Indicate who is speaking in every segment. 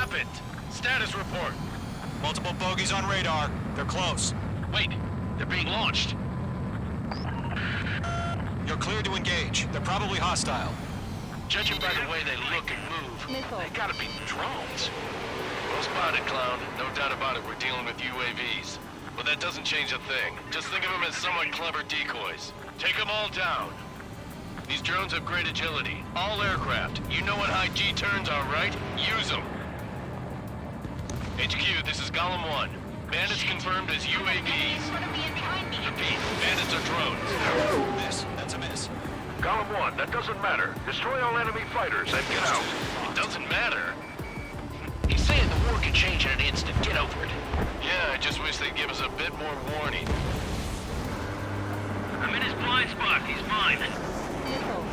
Speaker 1: happened? Status report.
Speaker 2: Multiple bogeys on radar. They're close.
Speaker 1: Wait, they're being launched.
Speaker 2: You're cleared to engage. They're probably hostile.
Speaker 1: Judging by the way they look and move, they gotta be drones. Well spotted, Clown. No doubt about it, we're dealing with UAVs. But that doesn't change a thing. Just think of them as somewhat clever decoys. Take them all down. These drones have great agility. All aircraft. You know what high G turns are, right? Use them. HQ, this is Golem 1. Bandits confirmed as UAVs. Repeat, bandits are drones.
Speaker 2: Miss. That's a miss.
Speaker 3: Column 1, that doesn't matter. Destroy all enemy fighters and get out.
Speaker 1: It doesn't matter.
Speaker 4: He's saying the war could change in an instant. Get over it.
Speaker 1: Yeah, I just wish they'd give us a bit more warning.
Speaker 4: I'm in his blind spot. He's mine.
Speaker 5: Missile.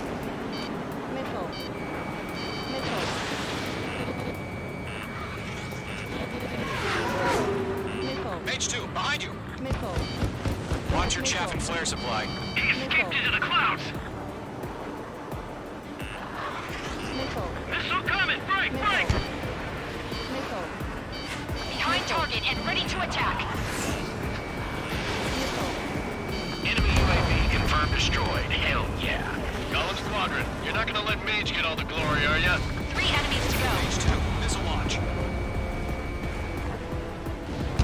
Speaker 5: Missile. Missile. Missile.
Speaker 2: H2, behind you.
Speaker 5: Missile.
Speaker 2: Watch your chaff and flare supply.
Speaker 4: He escaped into the clouds.
Speaker 5: Missile.
Speaker 4: Missile coming. Break, break.
Speaker 5: Missile.
Speaker 6: Behind target and ready to attack.
Speaker 5: Missile.
Speaker 4: Enemy UAV confirmed destroyed. Hell yeah.
Speaker 1: Golem Squadron, you're not gonna let Mage get all the glory, are ya?
Speaker 6: 3 enemies to go.
Speaker 2: H2, missile launch.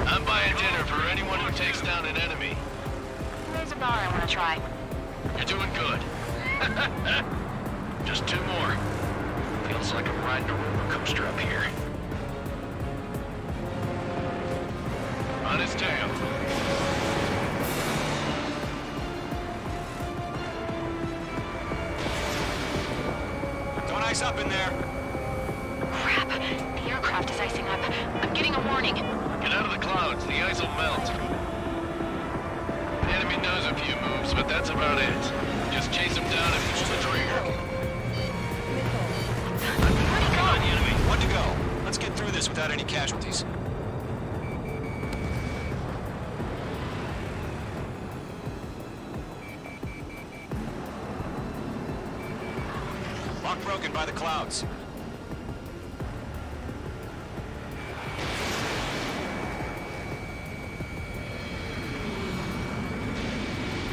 Speaker 1: I'm buying dinner for anyone who takes down an enemy.
Speaker 6: There's a bar I want to try.
Speaker 1: You're doing good.
Speaker 4: Just 2 more. Feels like I'm riding a roller coaster up here.
Speaker 1: On his tail.
Speaker 2: Don't ice up in there.
Speaker 6: Crap. The aircraft is icing up. I'm getting a warning.
Speaker 1: Get out of the clouds, the ice will melt. The enemy knows a few moves, but that's about it. Just chase him down and pull the trigger.
Speaker 6: Where'd he go?
Speaker 2: One to go. Let's get through this without any casualties. Lock broken by the clouds.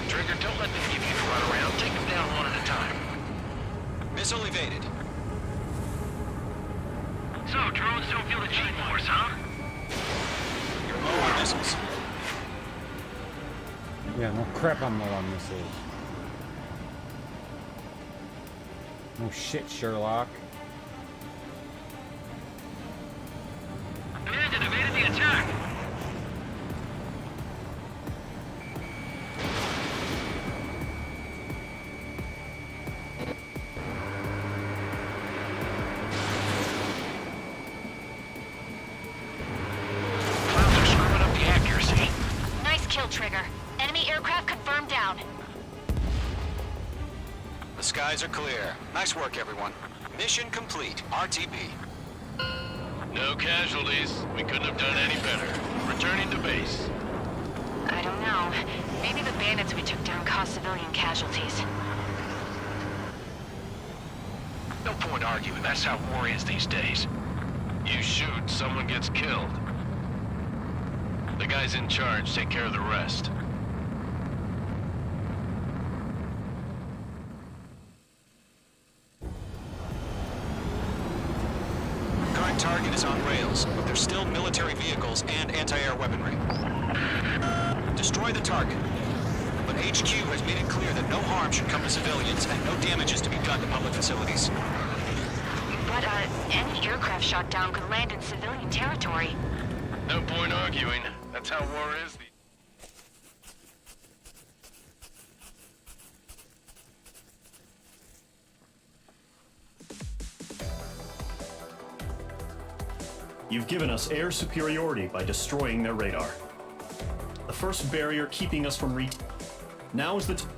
Speaker 4: Trigger, don't let them give you the run around. Take them down one at a time.
Speaker 2: Missile evaded.
Speaker 4: So, drones don't feel the G-force, huh?
Speaker 2: You're low on missiles.
Speaker 7: Yeah, no crap I'm low on missiles. No shit, Sherlock.
Speaker 4: Bandit evaded the attack. Clouds are screwing up the accuracy.
Speaker 6: Nice kill, Trigger. Enemy aircraft confirmed down.
Speaker 2: The skies are clear. Nice work, everyone. Mission complete. RTB.
Speaker 1: No casualties. We couldn't have done any better. Returning to base.
Speaker 6: I don't know. Maybe the bandits we took down caused civilian casualties.
Speaker 4: No point arguing. That's how war is these days.
Speaker 1: You shoot, someone gets killed. The guys in charge take care of the rest.
Speaker 2: Current target is on rails, but there's still military vehicles and anti-air weaponry. Destroy the target. But HQ has made it clear that no harm should come to civilians and no damage is to be done to public facilities.
Speaker 6: But, any aircraft shot down could land in civilian territory.
Speaker 1: No point arguing. That's how war is.
Speaker 8: You've given us air superiority by destroying their radar. The first barrier keeping us from Now is the time.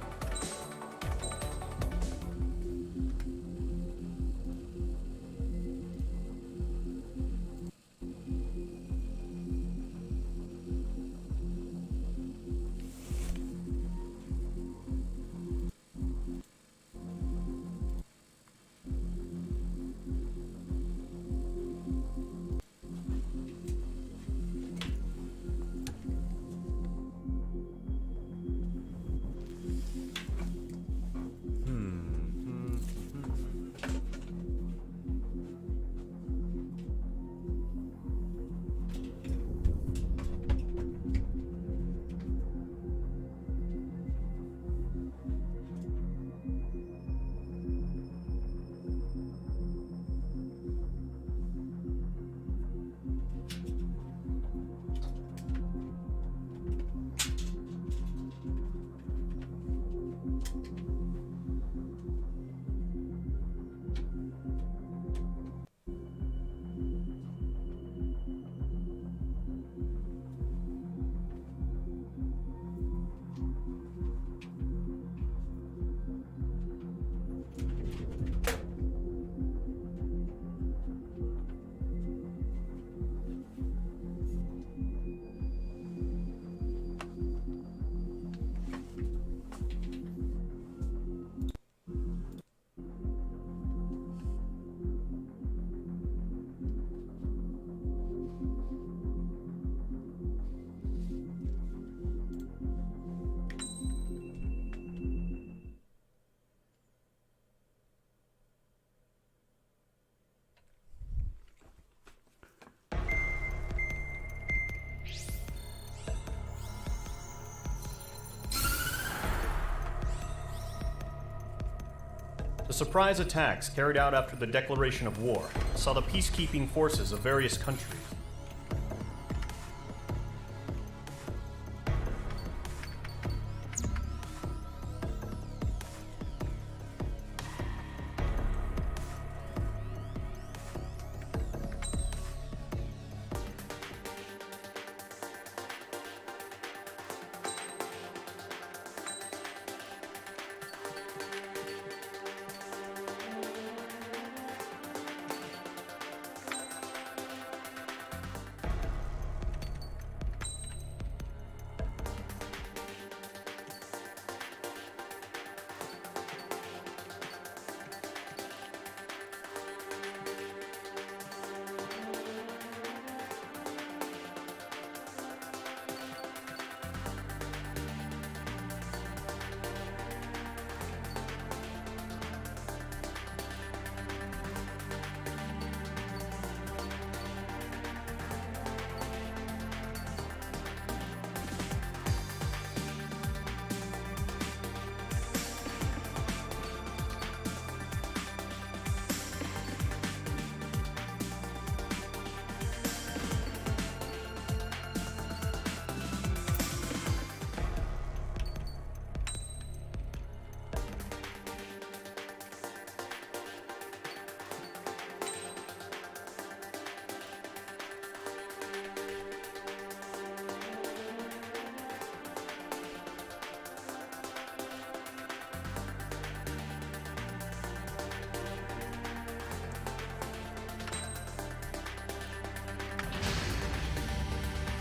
Speaker 8: surprise attacks carried out after the declaration of war saw the peacekeeping forces of various countries.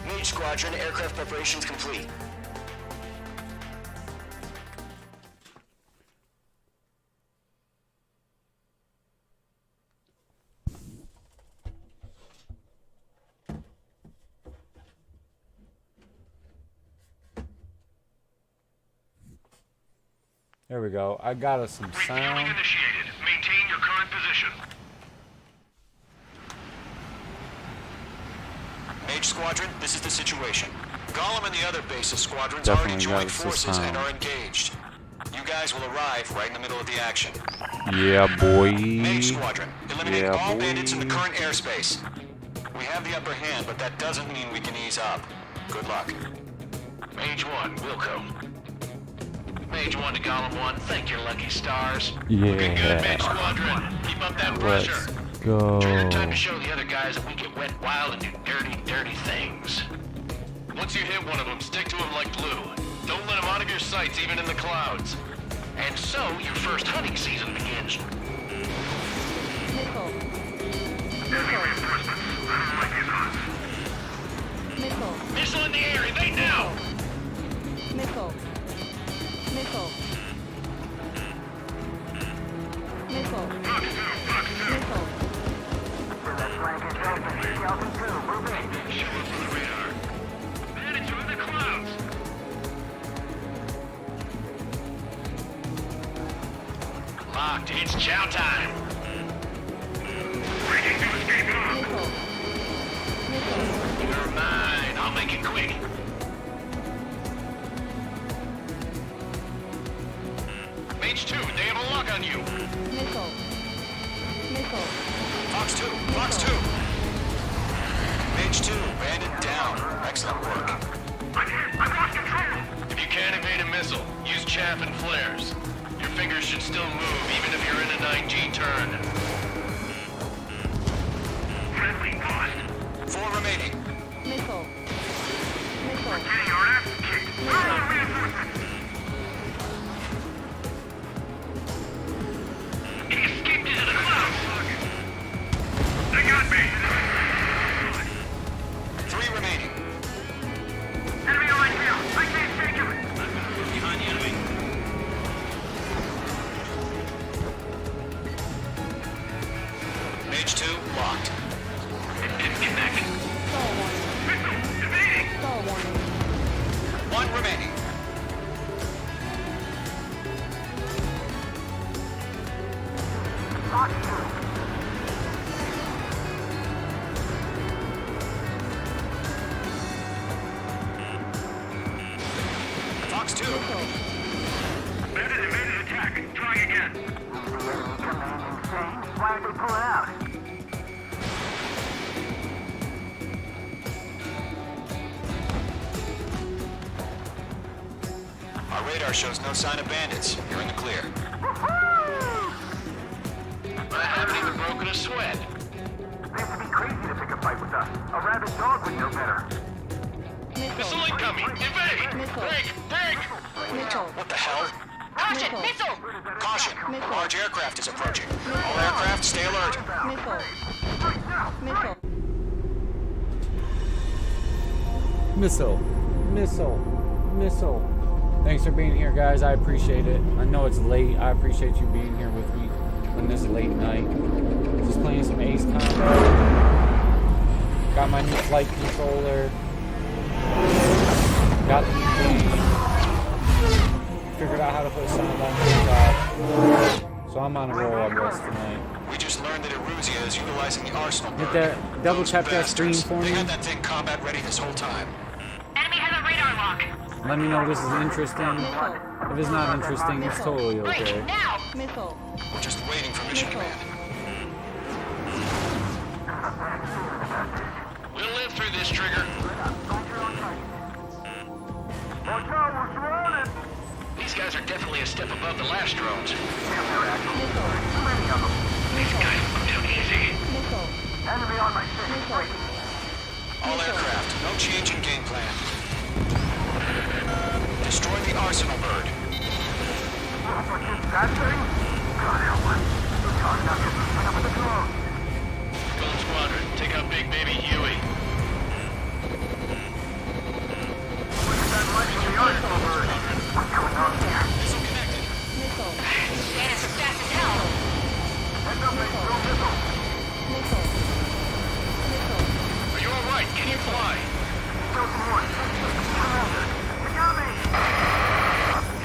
Speaker 2: Mage Squadron, aircraft preparations complete.
Speaker 7: There we go. I got us some
Speaker 3: Refueling
Speaker 7: sound.
Speaker 3: initiated. Maintain your current position.
Speaker 2: Mage Squadron, this is the situation. Gollum and the other bases squadrons
Speaker 7: Definitely
Speaker 2: already
Speaker 7: got
Speaker 2: joined
Speaker 7: us the
Speaker 2: forces and
Speaker 7: sound.
Speaker 2: are engaged. You guys will arrive right in the middle of the action.
Speaker 7: Yeah, boy.
Speaker 2: Mage Squadron, eliminate
Speaker 7: Yeah,
Speaker 2: all
Speaker 7: boy.
Speaker 2: bandits in the current airspace. We have the upper hand, but that doesn't mean we can ease up. Good luck.
Speaker 4: Mage 1, Wilco. Mage 1 to Gollum 1, thank your lucky stars.
Speaker 1: Looking good, Mage
Speaker 7: Yeah.
Speaker 1: Squadron. Keep up that
Speaker 7: Let's
Speaker 1: pressure.
Speaker 7: go.
Speaker 4: Trigger, time to show the other guys that we get wet wild and do dirty, dirty things.
Speaker 1: Once you hit one of them, stick to him like glue. Don't let him out of your sights, even in the clouds.
Speaker 4: And so, your first hunting season begins.
Speaker 5: Missile. Missile.
Speaker 1: Missile in the air, evade now!
Speaker 5: Missile. Missile. Missile. Missile.
Speaker 1: Show up on the radar. Bandits are in the clouds! Locked, it's chow time!
Speaker 3: Ready to escape off.
Speaker 5: Missile. Missile.
Speaker 1: You're mine, I'll make it quick. Mage 2, they have a lock on you.
Speaker 5: Missile. Missile.
Speaker 2: Fox 2, Fox 2. Mage 2, bandit down. Excellent work.
Speaker 3: I'm hit. I've lost control.
Speaker 1: If you can't evade a missile, use chaff and flares. Your fingers should still move, even if you're in a 9G turn.
Speaker 3: Friendly lost.
Speaker 2: 4 remaining.
Speaker 5: Missile. Missile.
Speaker 3: Getting our ass kicked. Throw on reinforcements. He escaped into the clouds. They got me.
Speaker 2: 3 remaining.
Speaker 3: Enemy on my tail. I can't take him.
Speaker 1: Behind the enemy.
Speaker 2: Mage 2, locked.
Speaker 1: Disconnected.
Speaker 5: Stall warning.
Speaker 3: Missile. Evading.
Speaker 5: Stall warning.
Speaker 2: 1 remaining. Fox 2.
Speaker 5: Missile.
Speaker 3: Bandit evaded attack. Try again. aren't they pulling out?
Speaker 2: Our radar shows no sign of bandits. You're in the clear.
Speaker 4: I haven't even broken a sweat.
Speaker 3: They have to be crazy to pick a fight with us. A rabid dog would know better.
Speaker 1: Missile
Speaker 5: Missile.
Speaker 1: incoming! Evade!
Speaker 5: Missile.
Speaker 1: Break!
Speaker 5: Missile.
Speaker 2: What the hell?
Speaker 6: Caution!
Speaker 5: Missile.
Speaker 6: Missile!
Speaker 2: Caution!
Speaker 5: Missile.
Speaker 2: Large aircraft is approaching. All aircraft, stay alert.
Speaker 5: Missile.
Speaker 7: Missile. Thanks for being here, guys. I appreciate it. I know it's late. I appreciate you being here with me on this late night. Just playing some Ace Combat. Got my new flight controller. Got the new game. Figured out how to put sound on TikTok. So I'm on a roll, I guess, tonight.
Speaker 2: We just learned that Eruzia is utilizing the arsenal.
Speaker 7: Hit that, double check that screen for
Speaker 2: They
Speaker 7: me.
Speaker 2: had that thing combat ready this whole time.
Speaker 6: Enemy has a radar lock.
Speaker 7: Let me know if this is interesting. If it's not interesting, it's totally
Speaker 6: Break,
Speaker 7: okay.
Speaker 6: now!
Speaker 5: Missile.
Speaker 2: We're just waiting for mission
Speaker 5: Missile.
Speaker 2: command.
Speaker 1: We'll live through this, Trigger.
Speaker 3: Watch out, we're surrounded!
Speaker 4: These guys are definitely a step above the last drones.
Speaker 5: Missile.
Speaker 3: Too many of them.
Speaker 4: These guys took easy.
Speaker 5: Missile.
Speaker 3: Enemy on my six.
Speaker 5: Missile.
Speaker 2: All aircraft, no change in game plan. Destroy the arsenal bird.
Speaker 3: That thing? God help us. We're talking about this thing up with the drone.
Speaker 1: Gold Squadron, take out Big Baby Huey.
Speaker 3: Look at that light from the arsenal bird. What's going on here?
Speaker 2: Missile connected.
Speaker 5: Missile.
Speaker 6: Bandits are fast as hell.
Speaker 3: Heads up, mate. Throw missile.
Speaker 5: Missile. Missile.
Speaker 1: Are you alright? Can you fly?
Speaker 3: Skeleton 1. Commander. You got me.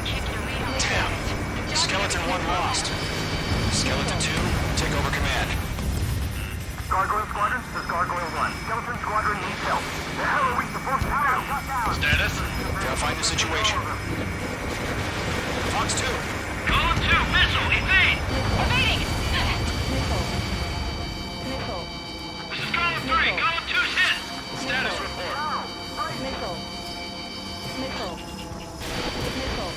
Speaker 6: Can't get a read on these
Speaker 2: Damn.
Speaker 6: guys.
Speaker 2: Skeleton 1 lost. Skeleton 2, take over command.
Speaker 3: Gargoyle Squadron, this is Gargoyle 1. Skeleton Squadron needs help. The hell are we supposed to do?
Speaker 1: Status?
Speaker 2: Verify the situation. Fox 2,
Speaker 3: Column 2, missile, evade!
Speaker 6: Evading!
Speaker 5: Missile. Missile.
Speaker 3: This is Column 3, Column 2's hit!
Speaker 1: Status report.
Speaker 5: Missile. Missile. Missile.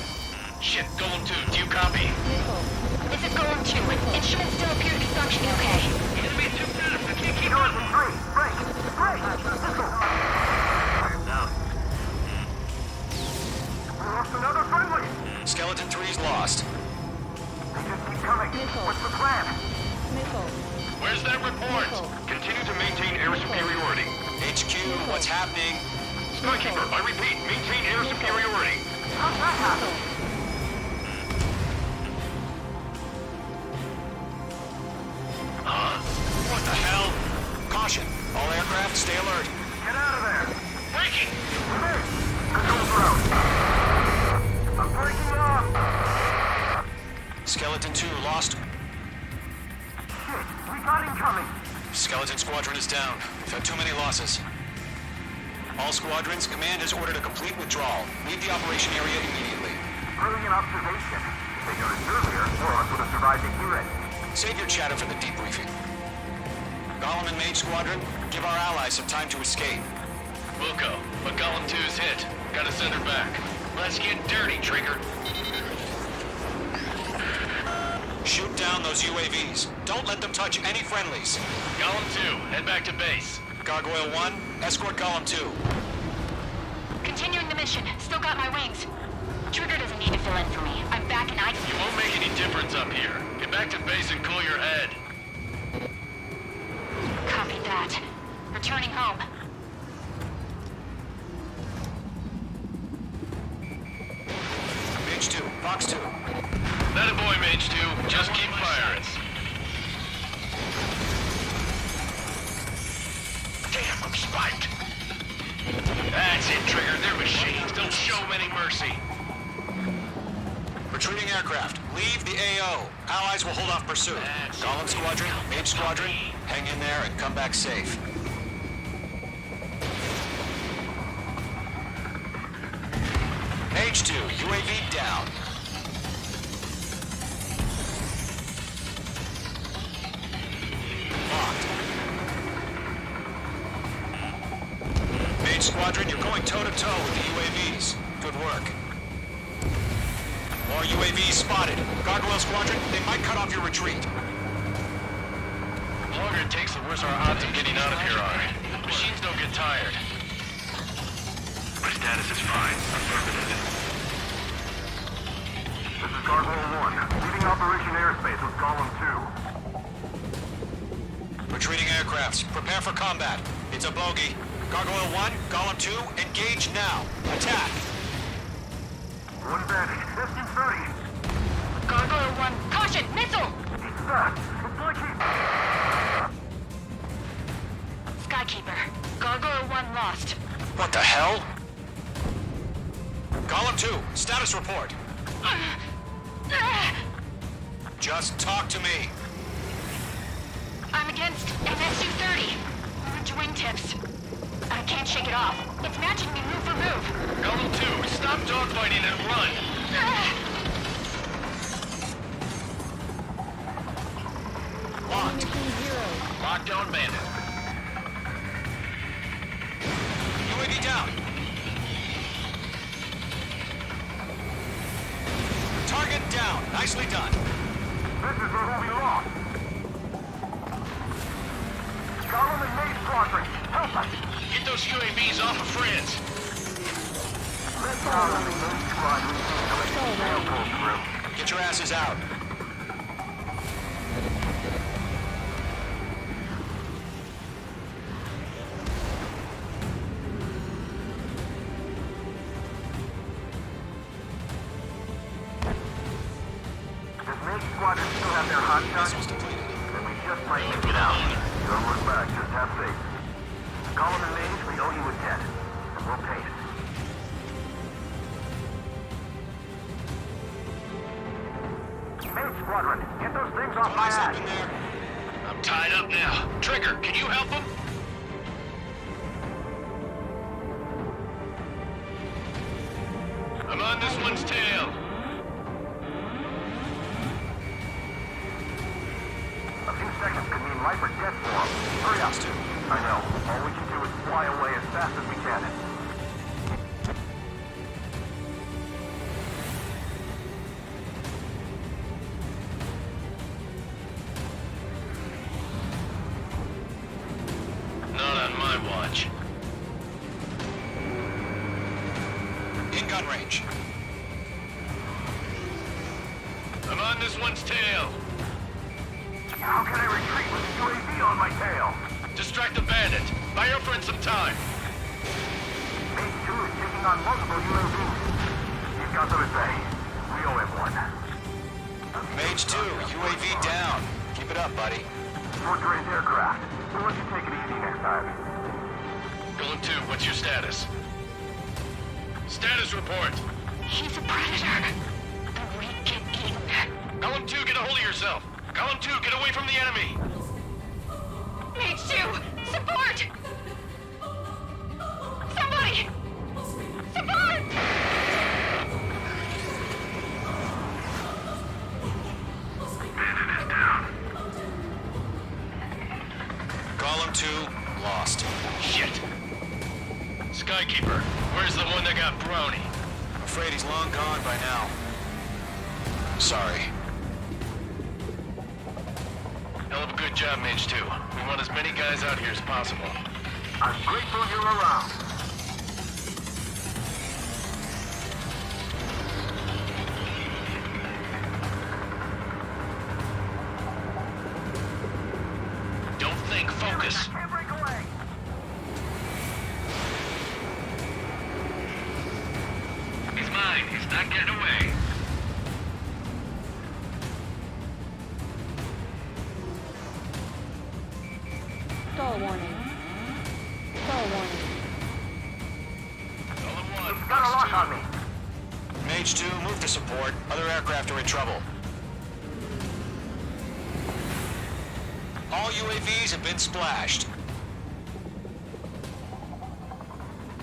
Speaker 1: Shit, Golem 2, do you copy?
Speaker 5: Missile.
Speaker 6: This is Golem 2. Instruments still appear to be functioning okay.
Speaker 3: Enemy too fast, I can't keep up! Skeleton 3, break! Break! Missile! I am down. We lost another friendly!
Speaker 2: Skeleton 3's lost.
Speaker 3: They just keep coming.
Speaker 5: Missile.
Speaker 3: What's the plan?
Speaker 5: Missile.
Speaker 1: Where's that report?
Speaker 5: Missile.
Speaker 1: Continue to maintain air superiority.
Speaker 2: HQ, what's happening?
Speaker 1: Skykeeper, I repeat, maintain air superiority.
Speaker 3: How's that happen?
Speaker 1: What the hell?
Speaker 2: Caution, all aircraft, stay alert.
Speaker 3: Get out of there!
Speaker 1: Breaking!
Speaker 3: Hey! Control ground! I'm breaking off!
Speaker 2: Skeleton 2 lost.
Speaker 3: Shit, we got incoming!
Speaker 2: Skeleton Squadron is down. We've had too many losses. All squadrons, command has ordered a complete withdrawal. Leave the operation area immediately.
Speaker 3: Brilliant observation. If they noticed earlier, more of us would have survived to hear it.
Speaker 2: Save your chatter for the debriefing. Golem and Mage Squadron, give our allies some time to escape.
Speaker 1: Wilco, but Golem 2's hit. Gotta send her back. Let's get dirty, Trigger.
Speaker 2: Shoot down those UAVs. Don't let them touch any friendlies.
Speaker 1: Golem 2, head back to base.
Speaker 2: Gargoyle 1, escort Golem 2.
Speaker 6: Continuing the mission. Still got my wings. Trigger doesn't need to fill in for me. I'm back and I can...
Speaker 1: You won't make any difference up here. Get back to base and cool your head.
Speaker 6: Copy that. Returning home.
Speaker 2: Mage 2, Fox 2.
Speaker 1: That a boy, Mage 2. Just keep firing. Damn, I'm spiked. That's it, Trigger. They're machines. Don't show them any mercy.
Speaker 2: Retreating aircraft, leave the AO. Allies will hold off pursuit. Golem Squadron, Mage Squadron, hang in there and come back safe. Mage 2, UAV down. Mage Squadron, you're going toe-to-toe with the UAVs. Good work. More UAVs spotted. Gargoyle Squadron, they might cut off your retreat.
Speaker 1: The longer it takes, the worse our odds of getting out of here are. Machines don't get tired. My status is fine. Affirmative.
Speaker 3: This is Gargoyle 1. Leaving Operation Airspace with Column 2.
Speaker 2: Retreating aircrafts, prepare for combat. It's a bogey. Gargoyle 1, Column 2, engage now. Attack.
Speaker 3: One bandit. Distance 30.
Speaker 6: Gargoyle 1, caution, missile!
Speaker 3: It's fast. It's like he...
Speaker 6: Skykeeper, Gargoyle 1 lost.
Speaker 2: What the hell? Column 2, status report. Just talk to me.
Speaker 6: I'm against MSU-30. Orange wingtips. I can't shake it off. It's matching me move for move.
Speaker 1: Column 2, stop dogfighting and run.
Speaker 2: Locked.
Speaker 1: Locked on bandit.
Speaker 2: UAV down. Target down. Nicely done.
Speaker 3: This is where we lost. Column and Mage Squadron, help us.
Speaker 1: Get those UAVs off of friends.
Speaker 3: Let's Column and Mage Squadron, tail pull through.
Speaker 2: Get your asses out.
Speaker 3: Does Mage Squadron still have their hot shots?
Speaker 2: Missiles depleted.
Speaker 3: Then we just might make it out. Don't look back, just have faith. Column and Mage, we owe you a debt. And we'll pay it. Mage Squadron, get those things off my
Speaker 2: Eyes
Speaker 3: ass.
Speaker 2: open there.
Speaker 1: I'm tied up now. Trigger, can you help him? I'm on this one's tail.
Speaker 3: A few seconds could mean life or death for him. Hurry up. I know. All we can do is fly away as fast as we can.
Speaker 1: Not on my watch.
Speaker 2: In gun range.
Speaker 1: I'm on this one's tail.
Speaker 3: How can I retreat with a UAV on my tail?
Speaker 1: Distract the bandit. Buy your friend some time.
Speaker 3: Mage 2 is taking on multiple UAVs. He's got them at bay. We owe him one.
Speaker 2: Mage 2, UAV down. Keep it up, buddy.
Speaker 3: Fourth-grade aircraft. We'll let you take it easy next time.
Speaker 1: Column 2, what's your status? Status report.
Speaker 6: He's a predator. The weak get eaten.
Speaker 1: Column 2, get a hold of yourself. Column 2, get away from the enemy.
Speaker 6: Mage 2, support! Somebody! Support!
Speaker 1: Bandit is down.
Speaker 2: Column 2, lost.
Speaker 1: Shit. Skykeeper, where's the one that got brownie?
Speaker 2: I'm afraid he's long gone by now. Sorry.
Speaker 1: Hell of a good job, Mage 2. We want as many guys out here as possible.
Speaker 3: I'm grateful you're around.
Speaker 1: Don't think, focus.
Speaker 3: Can't break away.
Speaker 1: He's mine. He's not getting away.
Speaker 5: Stall warning. Stall warning.
Speaker 1: Column 1,
Speaker 3: Got a lock on me.
Speaker 2: Mage 2, move to support. Other aircraft are in trouble. All UAVs have been splashed.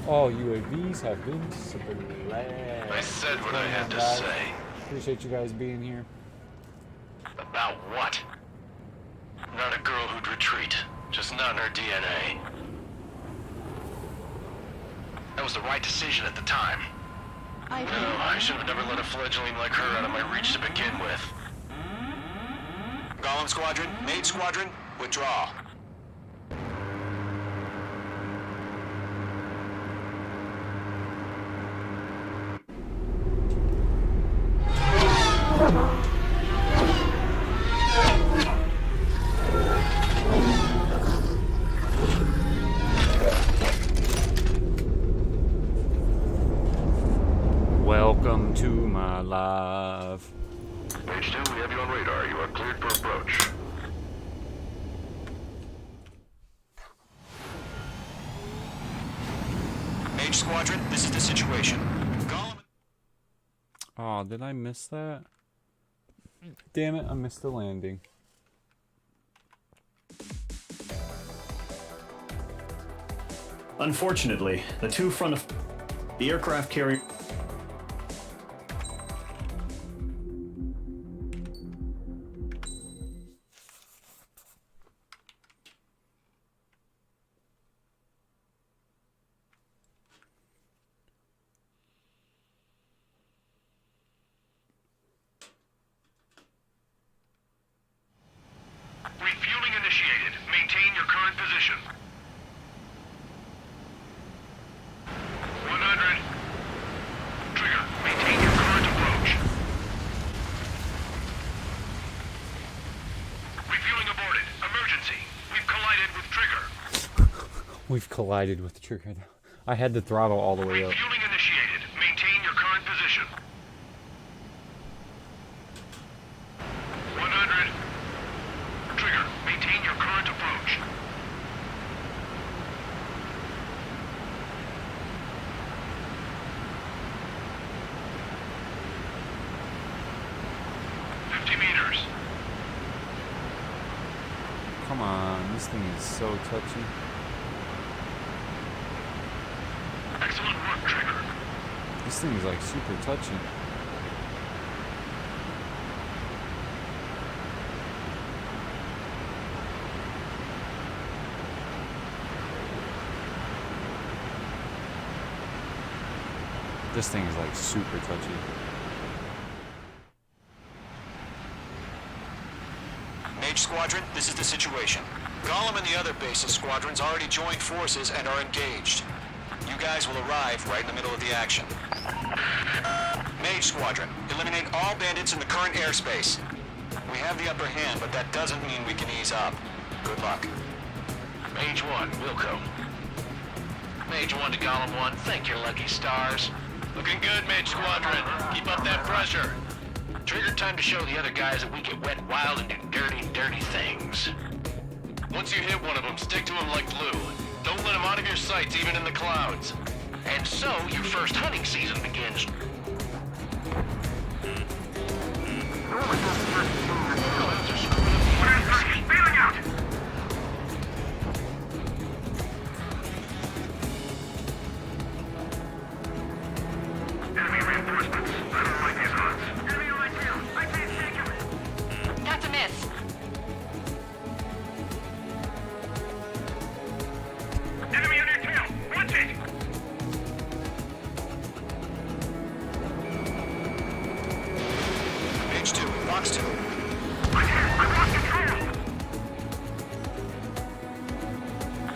Speaker 7: All UAVs have been splashed.
Speaker 1: I said what I had to
Speaker 7: Guys,
Speaker 1: say.
Speaker 7: Appreciate you guys being here.
Speaker 1: About what? Not a girl who'd retreat. Just not in her DNA.
Speaker 4: That was the right decision at the time.
Speaker 1: No, I should have never let a fledgling like her out of my reach to begin with.
Speaker 2: Golem Squadron, Mage Squadron, withdraw.
Speaker 7: Welcome to my life.
Speaker 1: H2, we have you on radar. You are cleared for approach.
Speaker 2: Mage Squadron, this is the situation. Golem...
Speaker 7: Oh, did I miss that? Damn it, I missed the landing.
Speaker 8: Unfortunately, the two front of the aircraft carrier...
Speaker 1: Refueling initiated. Maintain your current position. 100. Trigger, maintain your current approach. Refueling aborted. Emergency. We've collided with Trigger.
Speaker 7: We've collided with the trigger. I had the throttle all the way up.
Speaker 1: Refueling initiated. Maintain your current position. 100. Trigger, maintain your current approach. Meters.
Speaker 7: Come on, this thing is so touchy.
Speaker 1: Excellent work, Trigger.
Speaker 7: This thing is like super touchy. This thing is like super touchy.
Speaker 2: Mage Squadron, this is the situation. Golem and the other bases squadrons already joined forces and are engaged. You guys will arrive right in the middle of the action. Mage Squadron, eliminate all bandits in the current airspace. We have the upper hand, but that doesn't mean we can ease up. Good luck.
Speaker 4: Mage 1, Wilco. Mage 1 to Golem 1, thank your lucky stars.
Speaker 1: Looking good, Mage Squadron. Keep up that pressure.
Speaker 4: Trigger time to show the other guys that we get wet wild and do dirty, dirty things.
Speaker 1: Once you hit one of them, stick to him like glue. Don't let him out of your sights, even in the clouds.
Speaker 4: And so, your first hunting season begins.
Speaker 1: Spilling out! Enemy reinforcements. I don't like these odds. Enemy on my tail. I can't shake him.
Speaker 6: That's a miss.
Speaker 1: Enemy on your tail. Watch it!
Speaker 2: Mage 2, Fox 2.
Speaker 1: I've lost control!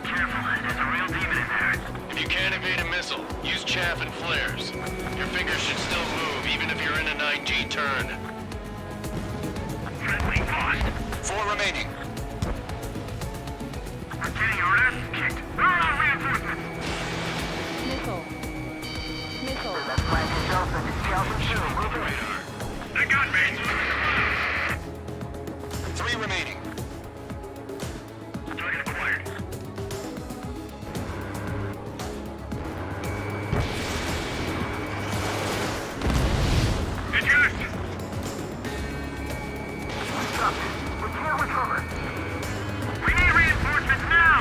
Speaker 1: Careful, there's a real demon in there. If you can't evade a missile, use chaff and flares. Your fingers should still move, even if you're in an IG turn. Friendly lost.
Speaker 2: 4 remaining.
Speaker 1: We're getting our ass kicked. Where are our reinforcements?
Speaker 5: Missile. Missile.
Speaker 1: I got mates.
Speaker 2: 3 remaining.
Speaker 1: Target acquired. Eject! We can't recover. We need reinforcements now!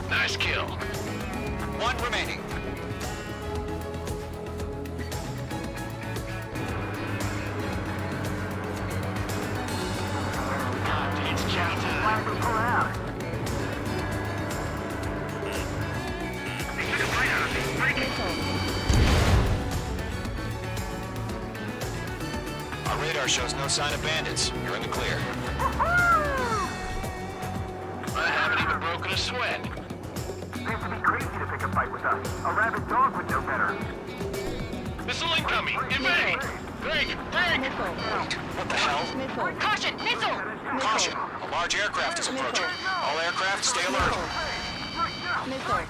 Speaker 4: Nice kill.
Speaker 2: 1 remaining.
Speaker 4: It's chow time.
Speaker 1: They took a bite out of me.
Speaker 2: radar shows no sign of bandits. You're in the clear.
Speaker 4: I haven't even broken a sweat.
Speaker 3: Seems to be crazy to pick a fight with us. A rabid dog would know better.
Speaker 1: Missile incoming! Evade! Break! Break!
Speaker 5: Missile.
Speaker 2: What the hell?
Speaker 5: Missile.
Speaker 6: Caution! Missile!
Speaker 2: Caution! A large aircraft is approaching. All aircraft, stay alert.
Speaker 5: Missile.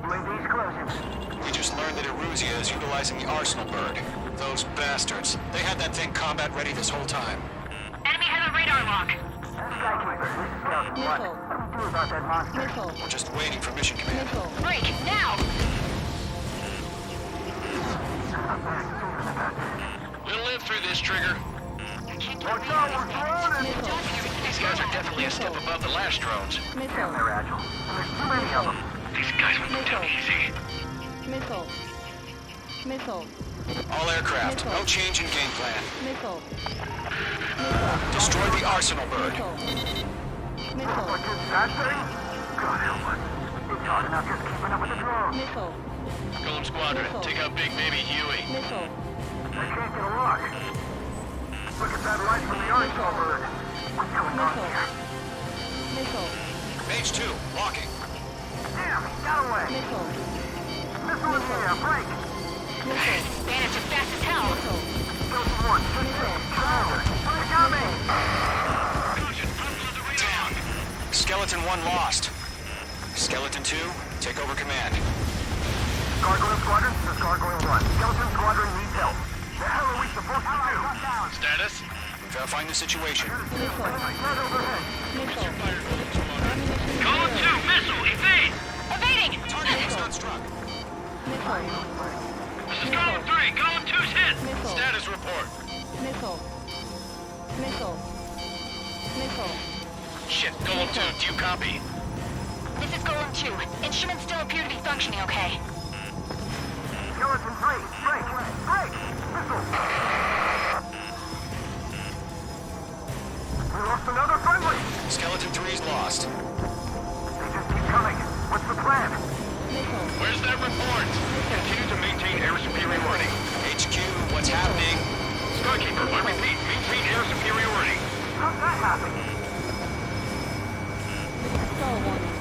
Speaker 3: UAV's closing.
Speaker 2: We just learned that Eruzia is utilizing the Arsenal bird. Those bastards. They had that thing combat ready this whole time.
Speaker 6: Enemy has a radar lock.
Speaker 3: Skykeeper, this is Scout Squad.
Speaker 5: Missile.
Speaker 3: What do we do about that monster?
Speaker 5: Missile.
Speaker 2: We're just waiting for mission command.
Speaker 5: Missile.
Speaker 6: Break, now!
Speaker 1: We'll live through this, Trigger.
Speaker 6: I can't
Speaker 3: Watch out, we're surrounded!
Speaker 1: These guys are definitely a step above the last drones.
Speaker 5: Missile.
Speaker 3: They're agile. And there's too many of them.
Speaker 1: These guys will go down easy.
Speaker 5: Missile. Missile.
Speaker 2: All aircraft, no change in game plan.
Speaker 5: Missile.
Speaker 2: Destroy the Arsenal bird.
Speaker 5: Missile. Missile.
Speaker 3: What is that thing? God help us. It's hard enough just keeping up with the drones.
Speaker 5: Missile.
Speaker 1: Golem Squadron,
Speaker 5: Missile.
Speaker 1: take out Big Baby Huey.
Speaker 5: Missile.
Speaker 3: I can't get a lock. Look at that light from the Arsenal bird. What's going on
Speaker 5: Missile.
Speaker 3: here?
Speaker 5: Missile.
Speaker 2: Mage 2, locking.
Speaker 3: Damn, he got away.
Speaker 5: Missile.
Speaker 3: Missile in the air, break.
Speaker 5: Missile.
Speaker 6: Bandits are fast as hell.
Speaker 5: Missile.
Speaker 3: Delta 1,
Speaker 5: Missile.
Speaker 3: they got me.
Speaker 2: Down. Skeleton 1 lost. Skeleton 2, take over command.
Speaker 3: Gargoyle Squadron, this is Gargoyle 1. Skeleton Squadron needs help. The hell are we supposed to do?
Speaker 1: Status?
Speaker 2: Verifying the situation.
Speaker 5: Missile.
Speaker 3: Right overhead.
Speaker 5: Missile.
Speaker 1: Golem 2, missile, evade!
Speaker 6: Evading!
Speaker 2: Target is not struck.
Speaker 5: Missile.
Speaker 1: This is Golem 3, Golem 2's hit!
Speaker 5: Missile.
Speaker 1: Status report.
Speaker 5: Missile. Missile. Missile.
Speaker 1: Shit, Golem 2, do you copy?
Speaker 6: This is Golem 2. Instruments still appear to be functioning okay.
Speaker 3: Skeleton 3, break. Break. Missile. We lost another friendly.
Speaker 2: Skeleton 3 is lost.
Speaker 3: They just keep coming. What's the plan?
Speaker 5: Missile.
Speaker 1: Where's that report? Continue to maintain air superiority.
Speaker 2: HQ, what's happening?
Speaker 1: Skykeeper, I repeat, maintain air superiority.
Speaker 3: How's that happen?
Speaker 5: Star 1.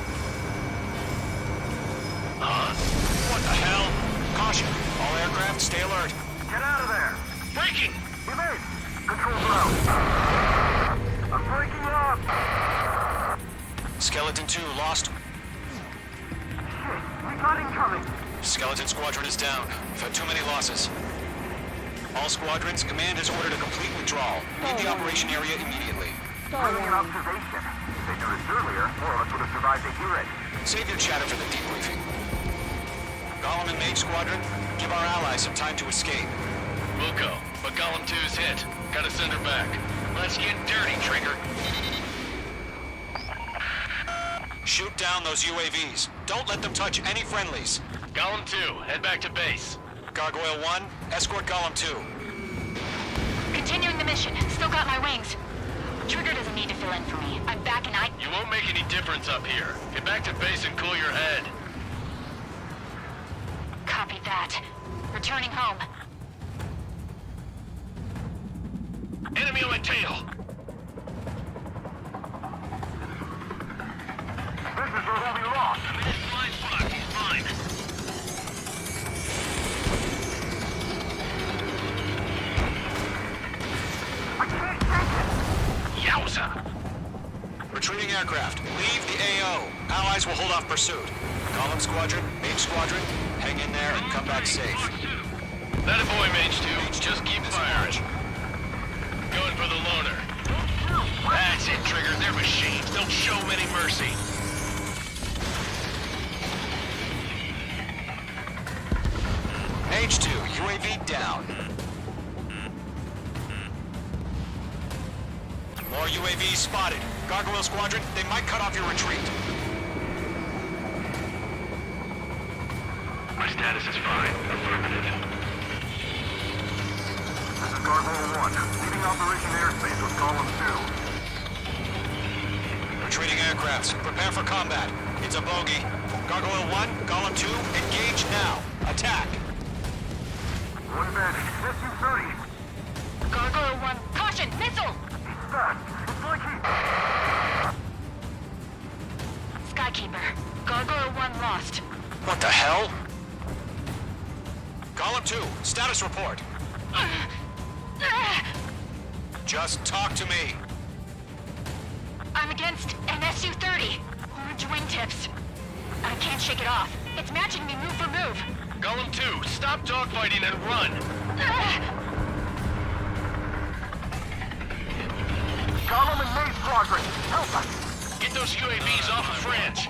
Speaker 2: What the hell? Caution. All aircraft, stay alert.
Speaker 3: Get out of there.
Speaker 1: Breaking!
Speaker 3: Evade. Control ground. I'm breaking up.
Speaker 2: Skeleton 2 lost.
Speaker 3: Shit, we got incoming.
Speaker 2: Skeleton Squadron is down. We've had too many losses. All squadrons, command has ordered a complete withdrawal. Leave the operation area immediately.
Speaker 5: Star
Speaker 3: Brilliant
Speaker 5: 1.
Speaker 3: observation. If they knew this earlier, more of us would have survived to hear it.
Speaker 2: Save your chatter for the debriefing. Golem and Mage Squadron, give our allies some time to escape.
Speaker 1: We'll go, but Golem 2's hit. Gotta send her back. Let's get dirty, Trigger.
Speaker 2: Shoot down those UAVs. Don't let them touch any friendlies.
Speaker 1: Golem 2, head back to base.
Speaker 2: Gargoyle 1, escort Golem 2.
Speaker 6: Continuing the mission. Still got my wings. Trigger doesn't need to fill in for me. I'm back and
Speaker 1: You won't make any difference up here. Get back to base and cool your head.
Speaker 6: Copy that. Returning home.
Speaker 1: Enemy on my tail.
Speaker 3: This is where we lost.
Speaker 1: Blind spot, he's mine.
Speaker 3: I can't take it.
Speaker 1: Yowza.
Speaker 2: Retreating aircraft, leave the AO. Allies will hold off pursuit. Golem Squadron, Mage Squadron, hang in there and come back safe.
Speaker 1: That a boy, Mage 2. Just keep firing. Going for the loner. That's it, Trigger. They're machines. Don't show them any mercy.
Speaker 2: Mage 2, UAV down. More UAVs spotted. Gargoyle Squadron, they might cut off your retreat.
Speaker 3: My status is fine. Affirmative. This is Gargoyle 1. Leading Operation Airspace with Column 2.
Speaker 2: Retreating aircrafts. Prepare for combat. It's a bogey. Gargoyle 1, Column 2, engage now. Attack.
Speaker 3: One advantage. SU-30.
Speaker 6: Gargoyle 1, caution, missile!
Speaker 3: He's fast. It's like he...
Speaker 6: Skykeeper, Gargoyle 1 lost.
Speaker 2: What the hell? Column 2, status report. Just talk to me.
Speaker 6: I'm against an SU-30. Orange wingtips. I can't shake it off. It's matching me move for move.
Speaker 1: Golem 2, stop dogfighting and run!
Speaker 3: Column and Maze Squadron, help us!
Speaker 1: Get those UAVs off of France!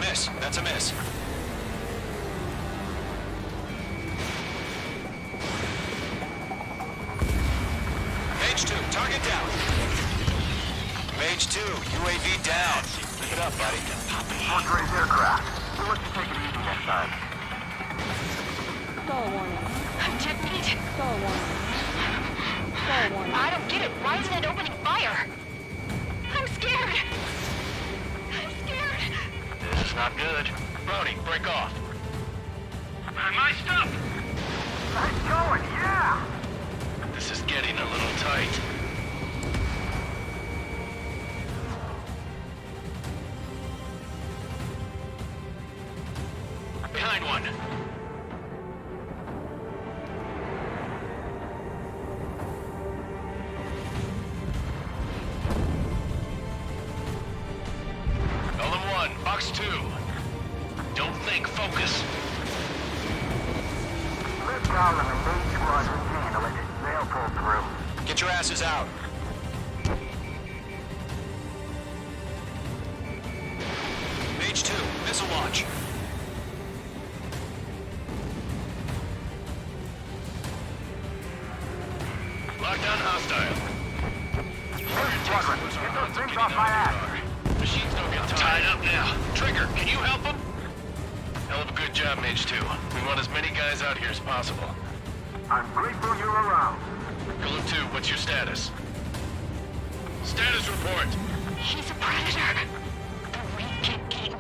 Speaker 2: Miss. That's a miss. Mage 2, target down. Mage 2, UAV down. Pick it up, buddy.
Speaker 3: Portrait's aircraft. We'll let you take it easy next time.
Speaker 5: Stall warning.
Speaker 6: I'm detonate.
Speaker 5: Stall warning. Stall warning.
Speaker 6: I don't get it. Why isn't it opening fire? I'm scared. I'm scared.
Speaker 1: This is not good. Brownie, break off. My stuff!
Speaker 3: Nice going, yeah!
Speaker 1: This is getting a little tight. Behind one. Golem 1, box 2. Don't think, focus.
Speaker 3: Let Column and Maze Squadron handle it. They'll pull through.
Speaker 2: Get your asses out. Mage 2, missile launch.
Speaker 1: Lockdown hostile.
Speaker 3: Maze Squadron, get those things off my ass!
Speaker 1: Machines don't get tied up now. Trigger, can you help them? Hell of a good job, Mage 2. We want as many guys out here as possible.
Speaker 3: I'm grateful you're around.
Speaker 1: Golem 2, what's your status? Status report.
Speaker 6: He's a predator. The weak get eaten.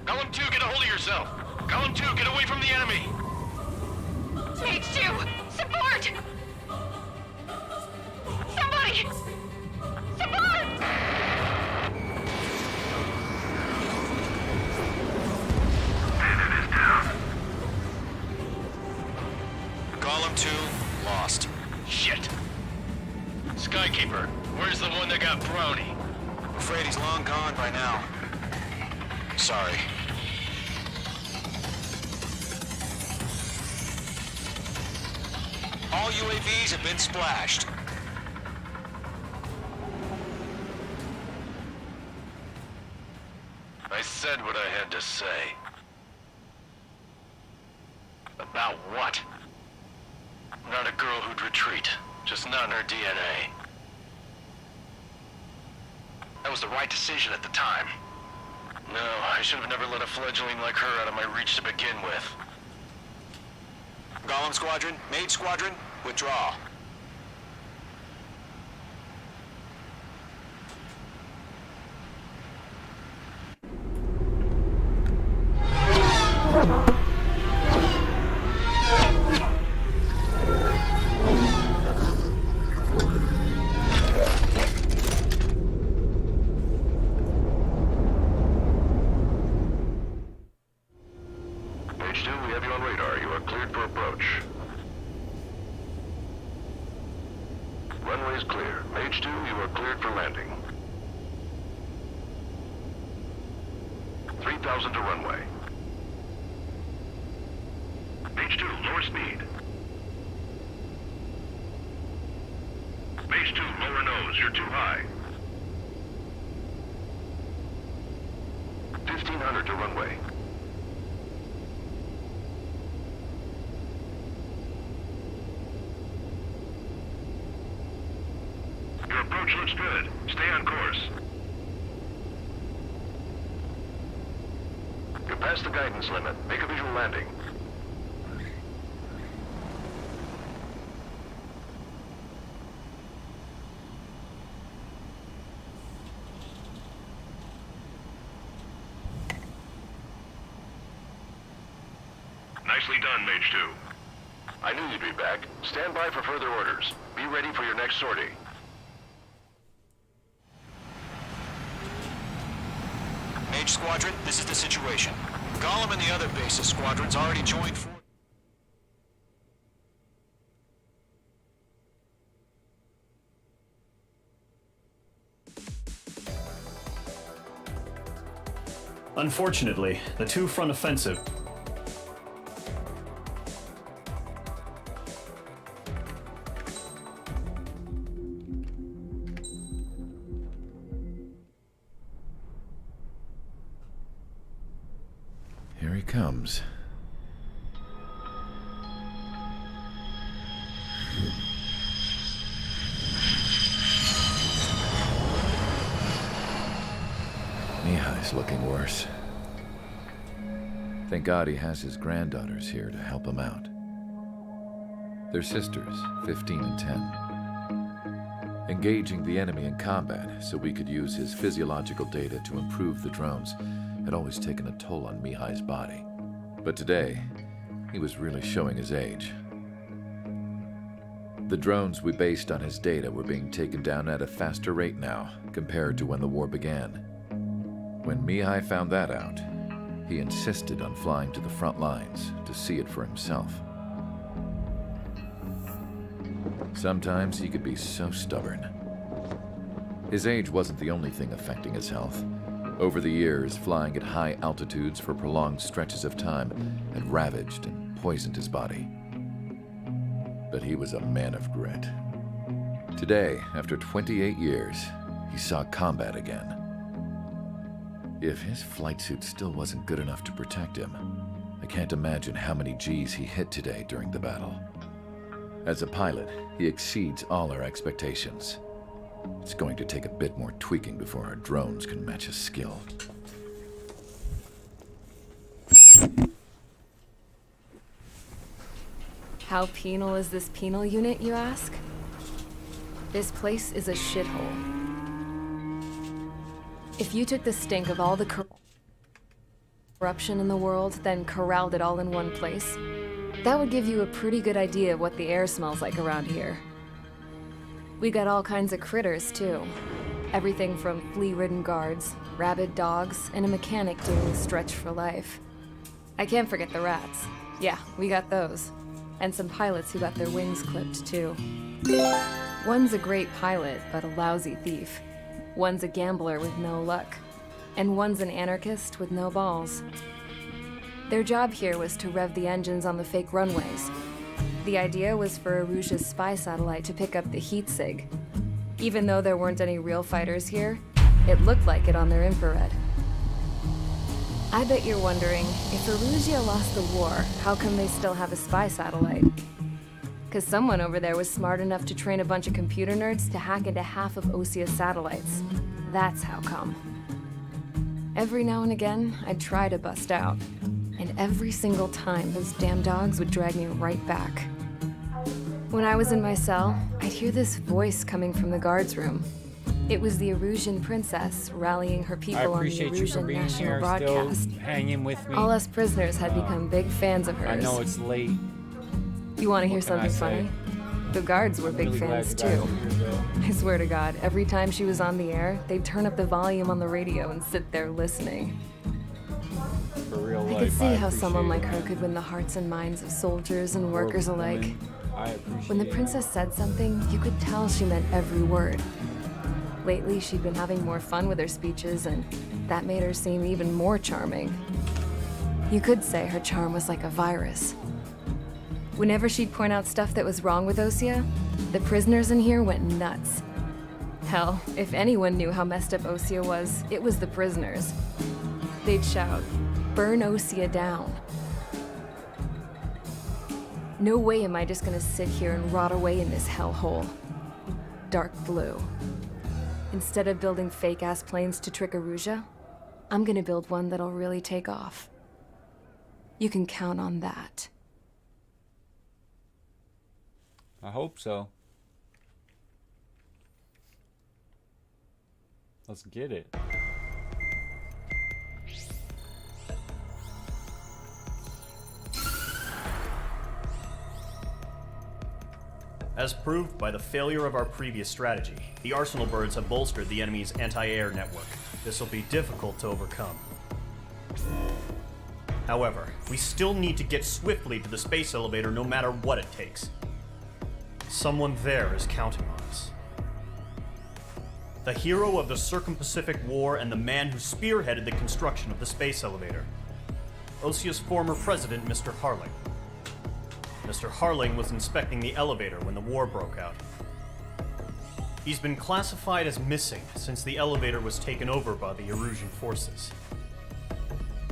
Speaker 1: Golem 2, get a hold of yourself. Golem 2, get away from the enemy.
Speaker 6: Mage 2, support! Somebody! Support!
Speaker 2: Column 2, lost.
Speaker 1: Shit. Skykeeper, where's the one that got Brownie?
Speaker 2: Afraid he's long gone by now. Sorry. All UAVs have been splashed.
Speaker 1: I said what I had to say. About what? Not a girl who'd retreat. Just not in her DNA. That was the right decision at the time. No, I should have never let a fledgling like her out of my reach to begin with.
Speaker 2: Golem Squadron, Mage Squadron, withdraw.
Speaker 1: Mage 2, we have you on radar. You are cleared for approach. Runway is clear. Mage 2, you are cleared for landing. 3,000 to runway. Mage 2, lower speed. Mage 2, lower nose. You're too high. 1,500 to runway.
Speaker 3: Approach looks good. Stay on course.
Speaker 1: You're past the guidance limit. Make a visual landing.
Speaker 3: Nicely done, Mage 2.
Speaker 1: I knew you'd be back. Stand by for further orders. Be ready for your next sortie.
Speaker 2: Mage Squadron, this is the situation. Gollum and the other bases squadrons already joined for...
Speaker 8: Unfortunately, the two-front offensive...
Speaker 9: Here he comes. Mihai's looking worse. Thank God he has his granddaughters here to help him out. They're sisters, 15 and 10. Engaging the enemy in combat so we could use his physiological data to improve the drones had always taken a toll on Mihai's body. But today, he was really showing his age. The drones we based on his data were being taken down at a faster rate now, compared to when the war began. When Mihai found that out, he insisted on flying to the front lines to see it for himself. Sometimes he could be so stubborn. His age wasn't the only thing affecting his health. Over the years, flying at high altitudes for prolonged stretches of time had ravaged and poisoned his body. But he was a man of grit. Today, after 28 years, he saw combat again. If his flight suit still wasn't good enough to protect him, I can't imagine how many G's he hit today during the battle. As a pilot, he exceeds all our expectations. It's going to take a bit more tweaking before our drones can match his skill.
Speaker 10: How penal is this penal unit, you ask? This place is a shithole. If you took the stink of all the corruption in the world, then corralled it all in one place, that would give you a pretty good idea of what the air smells like around here. We got all kinds of critters, too. Everything from flea-ridden guards, rabid dogs, and a mechanic doing a stretch for life. I can't forget the rats. Yeah, we got those. And some pilots who got their wings clipped, too. One's a great pilot, but a lousy thief. One's a gambler with no luck. And one's an anarchist with no balls. Their job here was to rev the engines on the fake runways. The idea was for Aruja's spy satellite to pick up the heat sig. Even though there weren't any real fighters here, it looked like it on their infrared. I bet you're wondering, if Aruja lost the war, how come they still have a spy satellite? Because someone over there was smart enough to train a bunch of computer nerds to hack into half of Osia's satellites. That's how come. Every now and again, I'd try to bust out. And every single time, those damn dogs would drag me right back. When I was in my cell, I'd hear this voice coming from the guards room. It was the Arusian princess rallying her people on the Arusian national broadcast.
Speaker 7: Still hanging with me.
Speaker 10: All us prisoners had become big fans of hers.
Speaker 7: I know it's late.
Speaker 10: You want to hear something funny? The guards were big fans too. I swear to God, every time she was on the air, they'd turn up the volume on the radio and sit there listening.
Speaker 7: For real life,
Speaker 10: I could see how someone like her could win the hearts and minds of soldiers and workers alike. When the princess said something, you could tell she meant every word. Lately, she'd been having more fun with her speeches, and that made her seem even more charming. You could say her charm was like a virus. Whenever she'd point out stuff that was wrong with Osia, the prisoners in here went nuts. Hell, if anyone knew how messed up Osia was, it was the prisoners. They'd shout, "Burn Osia down." No way am I just gonna sit here and rot away in this hellhole. Dark blue. Instead of building fake-ass planes to trick Aruja, I'm gonna build one that'll really take off. You can count on that.
Speaker 7: I hope so. Let's get it.
Speaker 8: As proved by the failure of our previous strategy, the Arsenal birds have bolstered the enemy's anti-air network. This will be difficult to overcome. However, we still need to get swiftly to the space elevator no matter what it takes. Someone there is counting on us. The hero of the Circum-Pacific War and the man who spearheaded the construction of the space elevator. Osia's former president, Mr. Harling. Mr. Harling was inspecting the elevator when the war broke out. He's been classified as missing since the elevator was taken over by the Erusian forces.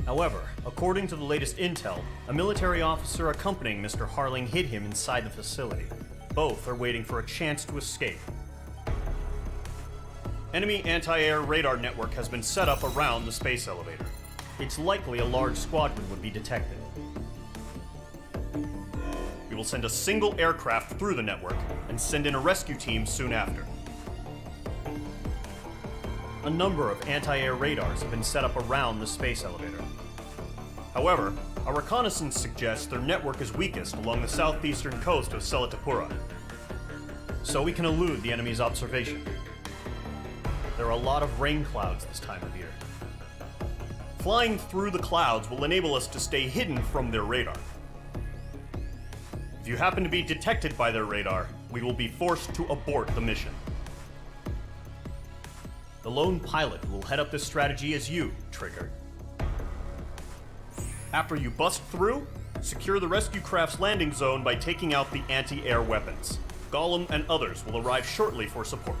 Speaker 8: However, according to the latest intel, a military officer accompanying Mr. Harling hid him inside the facility. Both are waiting for a chance to escape. Enemy anti-air radar network has been set up around the space elevator. It's likely a large squadron would be detected. We will send a single aircraft through the network and send in a rescue team soon after. A number of anti-air radars have been set up around the space elevator. However, our reconnaissance suggests their network is weakest along the southeastern coast of Selatapura, so we can elude the enemy's observation. There are a lot of rain clouds this time of year. Flying through the clouds will enable us to stay hidden from their radar. If you happen to be detected by their radar, we will be forced to abort the mission. The lone pilot who will head up this strategy is you, Trigger. After you bust through, secure the rescue craft's landing zone by taking out the anti-air weapons. Gollum and others will arrive shortly for support.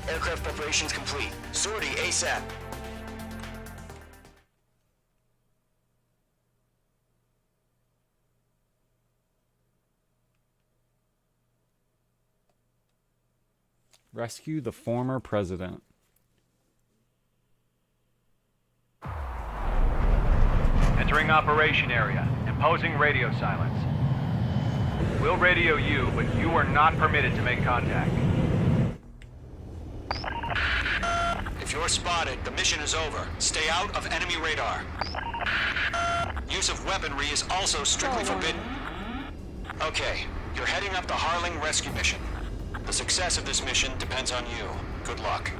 Speaker 3: Aircraft preparations complete. Sortie ASAP.
Speaker 7: Rescue the former president.
Speaker 11: Entering operation area. Imposing radio silence. We'll radio you, but you are not permitted to make contact.
Speaker 2: If you're spotted, the mission is over. Stay out of enemy radar. Use of weaponry is also strictly forbidden. Okay, you're heading up the Harling rescue mission. The success of this mission depends on you. Good luck.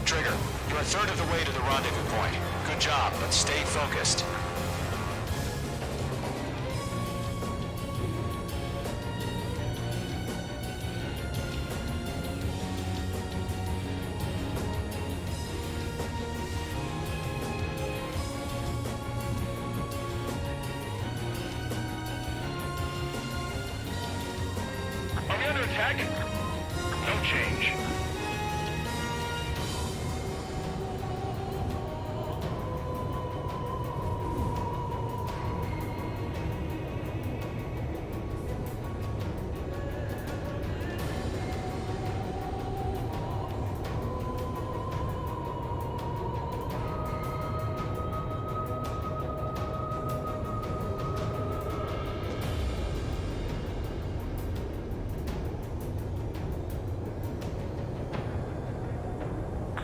Speaker 2: Trigger, you're a third of the way to the rendezvous point. Good job, but stay focused.
Speaker 1: Are we under attack? No change.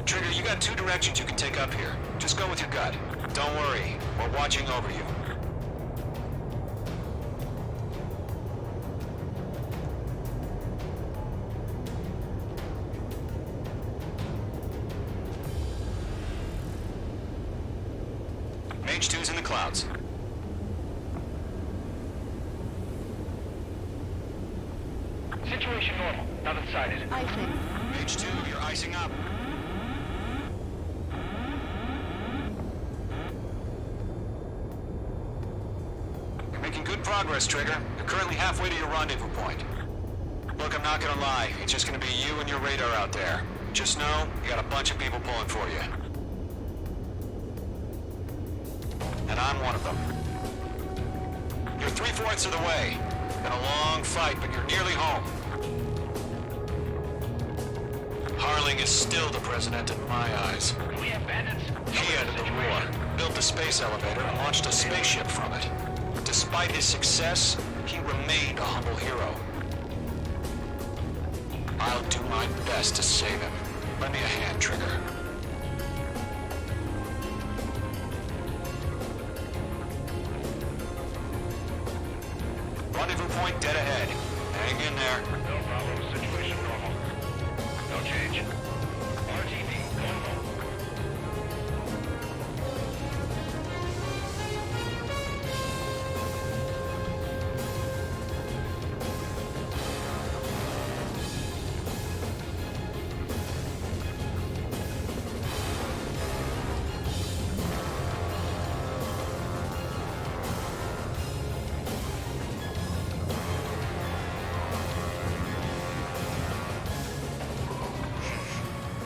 Speaker 2: Trigger, you got two directions you can take up here. Just go with your gut. Don't worry, we're watching over you. Mage 2's in the clouds.
Speaker 1: Situation normal. Nothing sighted.
Speaker 2: Mage 2, you're icing up. You're making good progress, Trigger. You're currently halfway to your rendezvous point. Look, I'm not gonna lie. It's just gonna be you and your radar out there. Just know, you got a bunch of people pulling for you. And I'm one of them. You're 3/4 of the way. Been a long fight, but you're nearly home. Harling is still the president in my eyes.
Speaker 1: We have bandits.
Speaker 2: He ended the war, built the space elevator, and launched a spaceship from it. Despite his success, he remained a humble hero. I'll do my best to save him. Lend me a hand, Trigger. Rendezvous point dead ahead. Hang in there.
Speaker 1: No problem. Situation normal. No change. RTV, normal.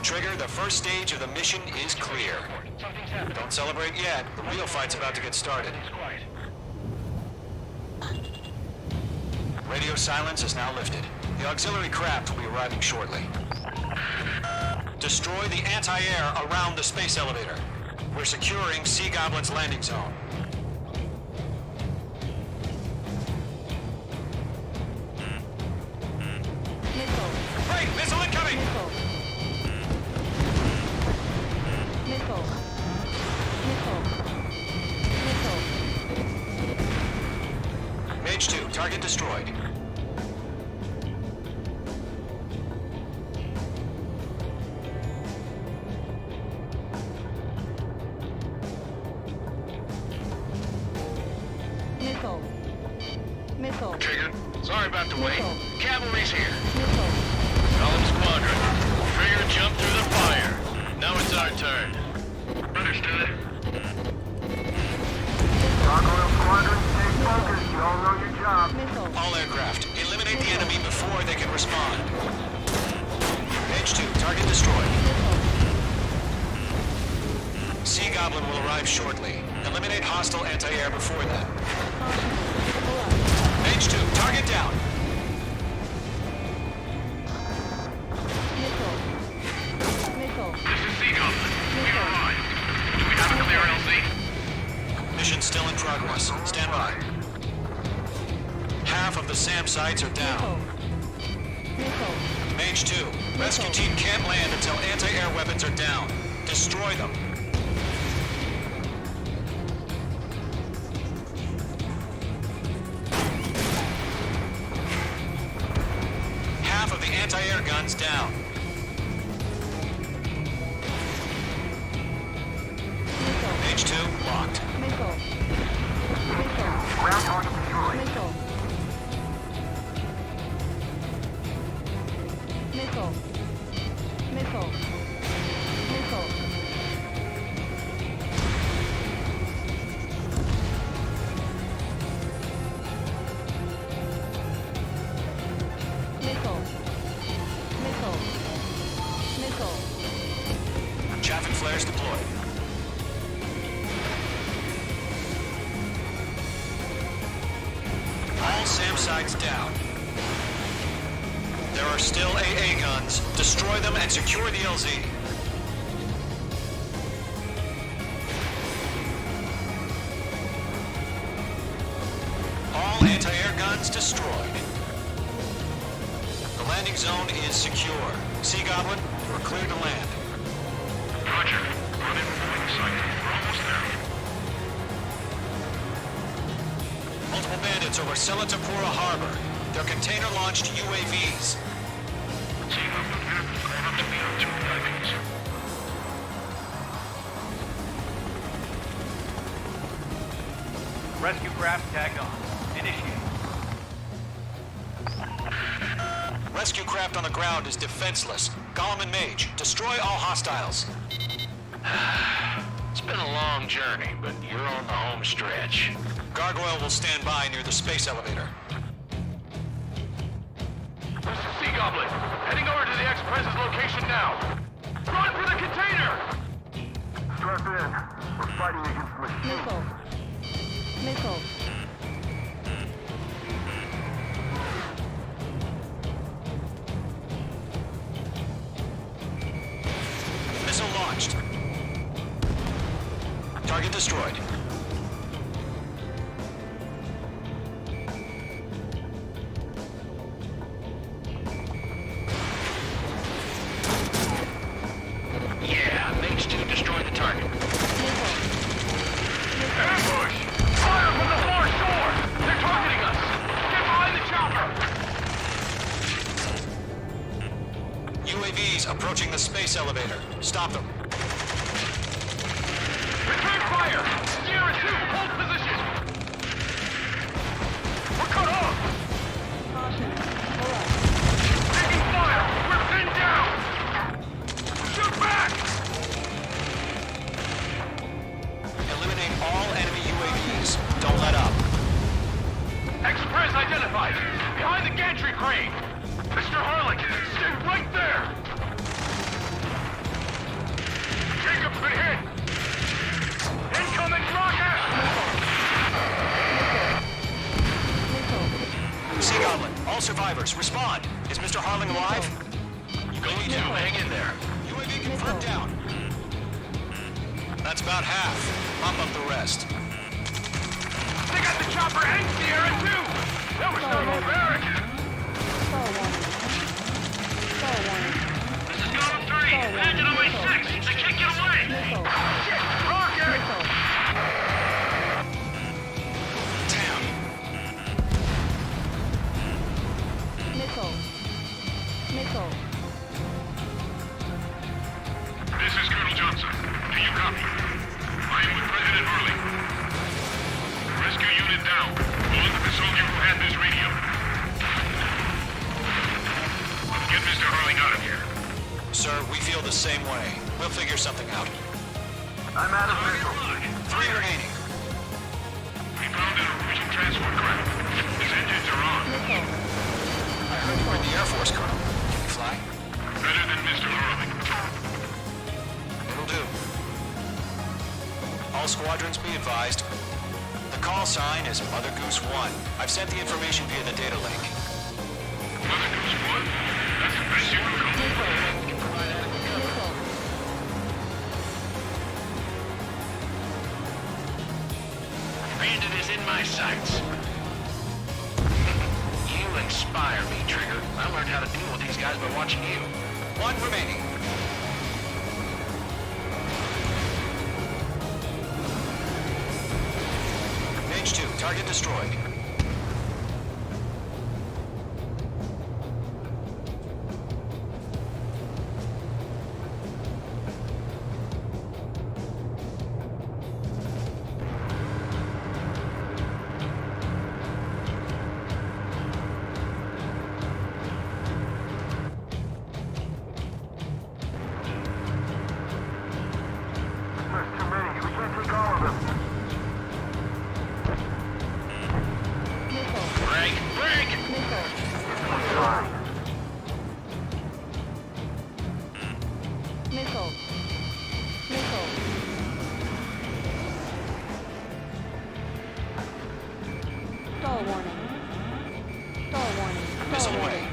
Speaker 2: Trigger, the first stage of the mission is clear.
Speaker 1: Something's happening.
Speaker 2: Don't celebrate yet. The real fight's about to get started.
Speaker 1: It's quiet.
Speaker 2: Radio silence is now lifted. The auxiliary craft will be arriving shortly. Destroy the anti-air around the space elevator. We're securing Sea Goblin's landing zone. Target destroyed.
Speaker 5: Missile. Missile.
Speaker 1: Trigger, sorry about the wait.
Speaker 5: Missile.
Speaker 1: Cavalry's here.
Speaker 5: Missile.
Speaker 1: Column Squadron. Trigger jumped through the fire. Now it's our turn. Understood.
Speaker 3: Gargoyle Squadron, stay focused. You all know your job.
Speaker 5: Missile.
Speaker 2: All aircraft, eliminate the enemy before they can respond. H2, target destroyed. Sea Goblin will arrive shortly. Eliminate hostile anti-air before that. H2, target down.
Speaker 5: Missile. Missile.
Speaker 1: This is Sea Goblin. We are live. Do we have a clear LZ?
Speaker 2: Mission still in progress. Stand by. Half of the SAM sites are down.
Speaker 5: Missile.
Speaker 2: Mage 2, rescue team can't land until anti-air weapons are down. Destroy them. Half of the anti-air guns down. Mage 2, locked.
Speaker 5: Missile. Missile.
Speaker 3: Ground target destroyed.
Speaker 5: Missile. Missile. Missile. Missile. Missile. Missile. Missile.
Speaker 2: Chaff and flares deployed. All SAM sites down. There are still AA guns. Destroy them and secure the LZ. All anti-air guns destroyed. The landing zone is secure. Sea Goblin, we're clear to land.
Speaker 1: Roger. We're in the site. We're almost there.
Speaker 2: Multiple bandits over Selatapura Harbor. They're container-launched UAVs.
Speaker 1: Sea Goblin here. Going up to meet our two dragons.
Speaker 11: Rescue craft tagged on. Initiate.
Speaker 2: Rescue craft on the ground is defenseless. Gollum and Mage, destroy all hostiles.
Speaker 4: It's been a long journey, but you're on the home stretch.
Speaker 2: Gargoyle will stand by near the space elevator.
Speaker 1: This is Sea Goblin. Heading over to the Express's location now. Run for the container!
Speaker 3: Strap in. We're fighting against machines.
Speaker 5: Missile. Missile.
Speaker 2: Missile launched. Target destroyed.
Speaker 4: Yeah, Mage 2 destroy the target.
Speaker 1: Ambush! Fire from the far shore! They're targeting us! Get behind the chopper!
Speaker 2: UAVs approaching the space elevator. Stop them.
Speaker 1: Return fire! Sierra 2, hold position! We're cut off!
Speaker 5: Caution. Pull up.
Speaker 1: Taking fire! We're pinned down! Shoot back!
Speaker 2: Eliminate all enemy UAVs. Don't let up.
Speaker 1: Express identified! Behind the gantry crane! Mr. Harlan, stay right there! Jacob's been hit! Incoming rocket!
Speaker 2: Sea Goblin, all survivors, respond. Is Mr. Harling alive?
Speaker 1: You go to hang in there.
Speaker 2: UAV confirmed down. That's about half. Pump up the rest.
Speaker 1: They got the chopper and Sierra too! That was thermobaric!
Speaker 5: Star warning. Star warning.
Speaker 1: This is Golem 3! Landed on my 6! They can't get away!
Speaker 5: Missile.
Speaker 1: Shit! Rocket!
Speaker 5: Missile.
Speaker 2: Damn.
Speaker 5: Missile.
Speaker 3: This is Colonel Johnson. Do you copy? I am with President Hurley. Rescue unit down. Along with the soldier who had this radio. Get Mr. Hurley out of here.
Speaker 2: Sir, we feel the same way. We'll figure something out.
Speaker 3: I'm out of visual.
Speaker 2: 3 remaining.
Speaker 3: We found an Norwegian transport craft. His engines are on.
Speaker 5: Missile.
Speaker 2: I heard you were in the Air Force, Colonel. Can you fly?
Speaker 3: Better than Mr. Hurley.
Speaker 2: It'll do. All squadrons be advised. The call sign is Mother Goose 1. I've sent the information via the data link.
Speaker 3: Mother Goose 1? That's the best you can come up with.
Speaker 5: Missile.
Speaker 4: Bandit is in my sights. You inspire me, Trigger. I learned how to deal with these guys by watching you.
Speaker 2: 1 remaining. Mage 2, target destroyed.
Speaker 3: There's too many. We can't take all of them.
Speaker 5: Missile.
Speaker 4: Break! Break!
Speaker 5: Missile.
Speaker 3: Fine.
Speaker 5: Missile. Missile. Stall warning. Stall warning.
Speaker 2: Missile
Speaker 5: Stall
Speaker 2: away.
Speaker 5: warning.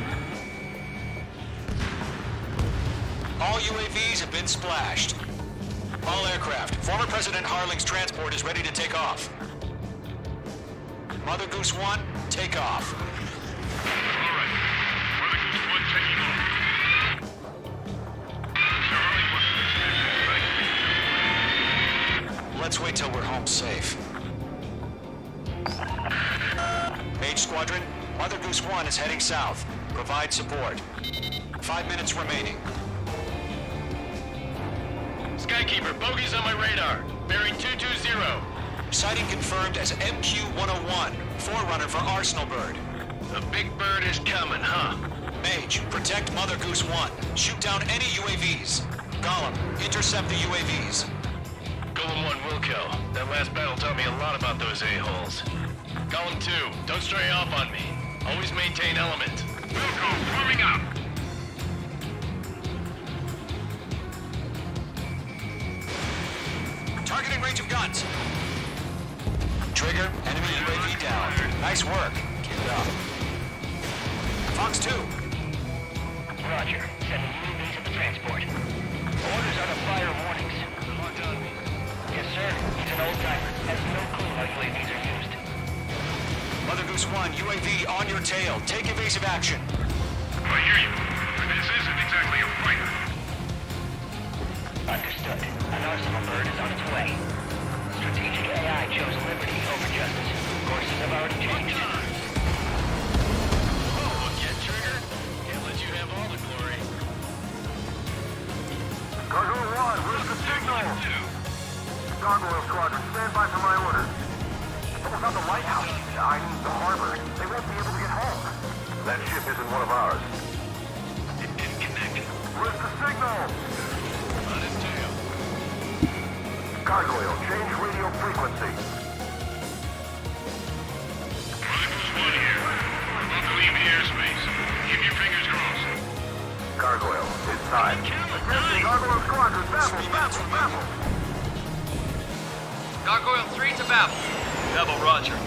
Speaker 2: All UAVs have been splashed. All aircraft. Former President Harling's transport is ready to take off. Mother Goose 1, take off.
Speaker 3: All right. Mother Goose 1 taking off. Mr. Hurley wants to right?
Speaker 2: Let's wait till we're home safe. Mage Squadron, Mother Goose 1 is heading south. Provide support. 5 minutes remaining.
Speaker 1: Skykeeper, bogey's on my radar. Bearing 220.
Speaker 2: Sighting confirmed as MQ-101, forerunner for Arsenal Bird.
Speaker 1: The big bird is coming, huh?
Speaker 2: Mage, protect Mother Goose 1. Shoot down any UAVs. Gollum, intercept the UAVs.
Speaker 1: Golem 1 will kill. That last battle taught me a lot about those a-holes. Golem 2, don't stray off on me. Always maintain element.
Speaker 3: Wilco, forming up.
Speaker 2: Targeting range of guns. Trigger, enemy UAV down. Nice work. Keep it up. Fox 2.
Speaker 4: Roger. Sending UAVs to the transport. Orders are to fire warnings. Yes, sir. He's an old-timer. Has no clue how UAVs are used.
Speaker 2: Mother Goose 1, UAV on your tail. Take evasive action.
Speaker 3: I hear you. But this isn't exactly a fighter.
Speaker 4: Understood. An Arsenal Bird is on its way. Strategic AI chose liberty over justice. Courses have already changed.
Speaker 1: Oh, again, Trigger? Can't let you have all the glory.
Speaker 3: Cargo 1, where's the signal? Gargoyle Squadron, stand by for my orders. What about the lighthouse? I mean, the harbor. They won't be able to get home. That ship isn't one of ours.
Speaker 1: It didn't connect.
Speaker 3: Where's the signal?
Speaker 1: On his tail.
Speaker 3: Gargoyle, change radio frequency. Mother Goose 1 here. We're about to leave the airspace. Keep your fingers crossed. Gargoyle, it's time. Attention, Gargoyle Squadron, baffle, baffle, baffle.
Speaker 11: Gargoyle 3 to Babel. Babel, roger.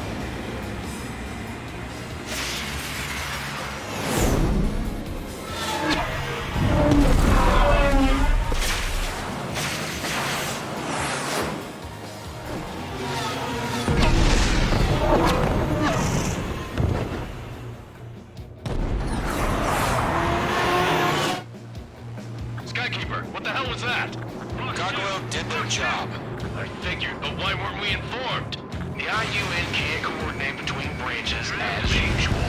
Speaker 1: Skykeeper, what the hell was that?
Speaker 2: Gargoyle did their job.
Speaker 1: I figured, but why weren't we informed?
Speaker 4: The IUN can't coordinate between branches as usual.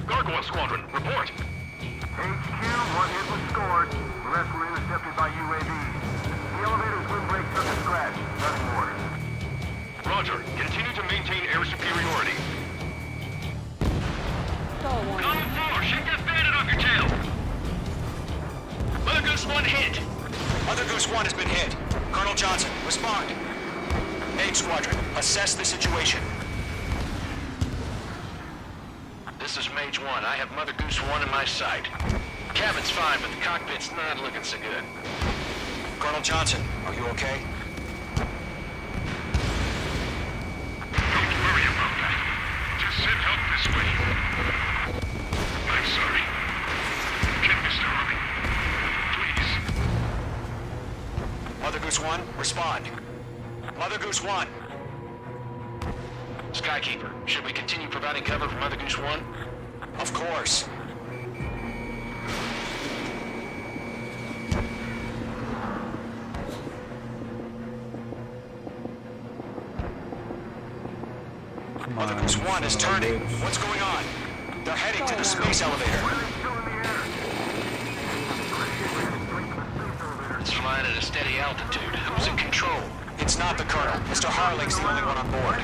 Speaker 1: Gargoyle Squadron, report.
Speaker 3: HQ, one hit was scored. The rest were intercepted by UAVs. The elevator's windbreak took a scratch. Nothing more.
Speaker 1: Roger. Continue to maintain air superiority.
Speaker 5: Stall warning.
Speaker 1: Column 4, shake that bandit off your tail. Mother Goose 1 hit.
Speaker 2: Mother Goose 1 has been hit. Colonel Johnson, respond. H Squadron, assess the situation.
Speaker 1: This is Mage 1. I have Mother Goose 1 in my sight. Cabin's fine, but the cockpit's not looking so good.
Speaker 2: Colonel Johnson, are you okay?
Speaker 1: Don't worry about that. Just send help this way. I'm sorry. Get Mr. Harley. Please.
Speaker 2: Mother Goose 1, respond. Mother Goose 1.
Speaker 1: Skykeeper, should we continue providing cover for Mother Goose 1?
Speaker 2: Of course. Mother Goose 1 is turning. What's going on? They're heading to the space elevator.
Speaker 1: It's flying at a steady altitude. Who's in control?
Speaker 2: It's not the Colonel. Mr. Harling's the only one on board.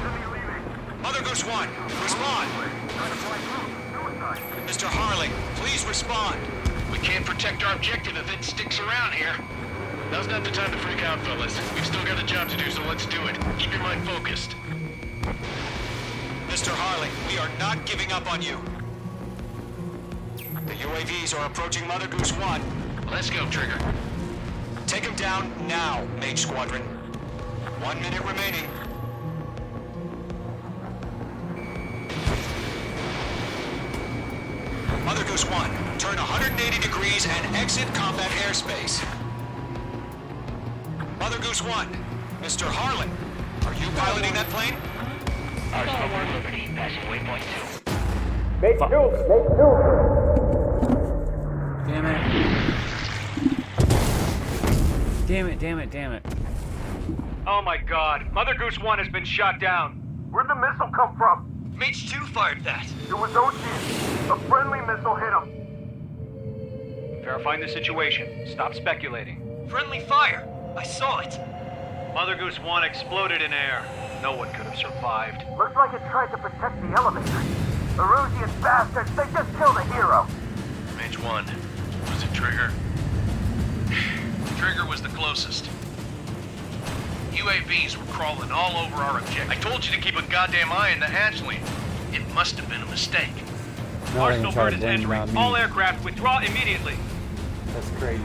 Speaker 2: Mother Goose 1, respond! Mr. Harling, please respond!
Speaker 1: We can't protect our objective if it sticks around here. Now's not the time to freak out, fellas. We've still got a job to do, so let's do it. Keep your mind focused.
Speaker 2: Mr. Harling, we are not giving up on you. The UAVs are approaching Mother Goose 1.
Speaker 1: Let's go, Trigger.
Speaker 2: Take him down now, Mage Squadron. 1 minute remaining. Mother Goose 1, turn 180 degrees and exit combat airspace. Mother Goose 1, Mr. Harlan, are you piloting that plane?
Speaker 4: Ours over Liberty, passing waypoint 2.
Speaker 7: Damn it. Damn it, damn it, damn it.
Speaker 11: Oh my god, Mother Goose 1 has been shot down.
Speaker 3: Where'd the missile come from?
Speaker 11: Mage 2 fired that.
Speaker 3: It was Ocean. A friendly missile hit him.
Speaker 11: Verifying the situation. Stop speculating.
Speaker 12: Friendly fire! I saw it!
Speaker 11: Mother Goose 1 exploded in air. No one could have survived.
Speaker 3: Looks like it tried to protect the elevator. Erusian bastards, they just killed a hero.
Speaker 1: Mage 1. Was it Trigger? Trigger was the closest. UAVs were crawling all over our objective. I told you to keep a goddamn eye on the hatchling. It must have been a mistake.
Speaker 7: Now they're
Speaker 11: Arsenal
Speaker 7: gonna try
Speaker 11: bird
Speaker 7: to
Speaker 11: is
Speaker 7: blame it
Speaker 11: entering.
Speaker 7: on me.
Speaker 11: All aircraft withdraw immediately.
Speaker 7: That's crazy.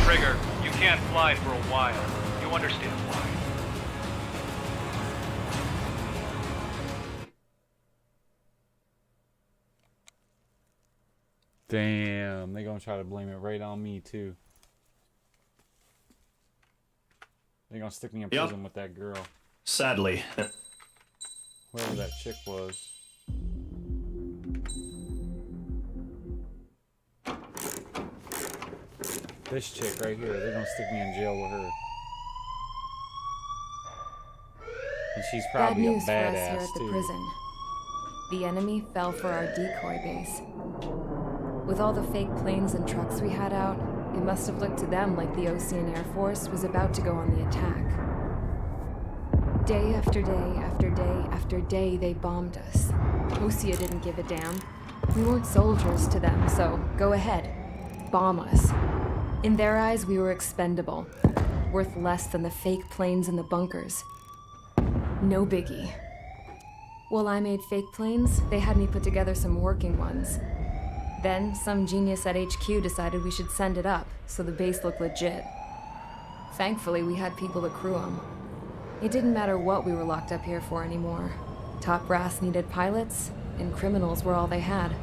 Speaker 11: Trigger, you can't fly for a while. You understand why.
Speaker 7: Damn, they gonna try to blame it right on me too. They gonna stick me in prison with that girl.
Speaker 8: Sadly.
Speaker 7: Whoever that chick was. This chick right here, they're gonna stick me in jail with her. And she's
Speaker 10: Bad
Speaker 7: probably a
Speaker 10: news for us here
Speaker 7: badass
Speaker 10: at the
Speaker 7: too.
Speaker 10: prison. The enemy fell for our decoy base. With all the fake planes and trucks we had out, it must have looked to them like the Ocean Air Force was about to go on the attack. Day after day after day after day, they bombed us. Osea didn't give a damn. We weren't soldiers to them, so go ahead. Bomb us. In their eyes, we were expendable. Worth less than the fake planes in the bunkers. No biggie. While I made fake planes, they had me put together some working ones. Then, some genius at HQ decided we should send it up, so the base looked legit. Thankfully, we had people to crew them. It didn't matter what we were locked up here for anymore. Top brass needed pilots, and criminals were all they had.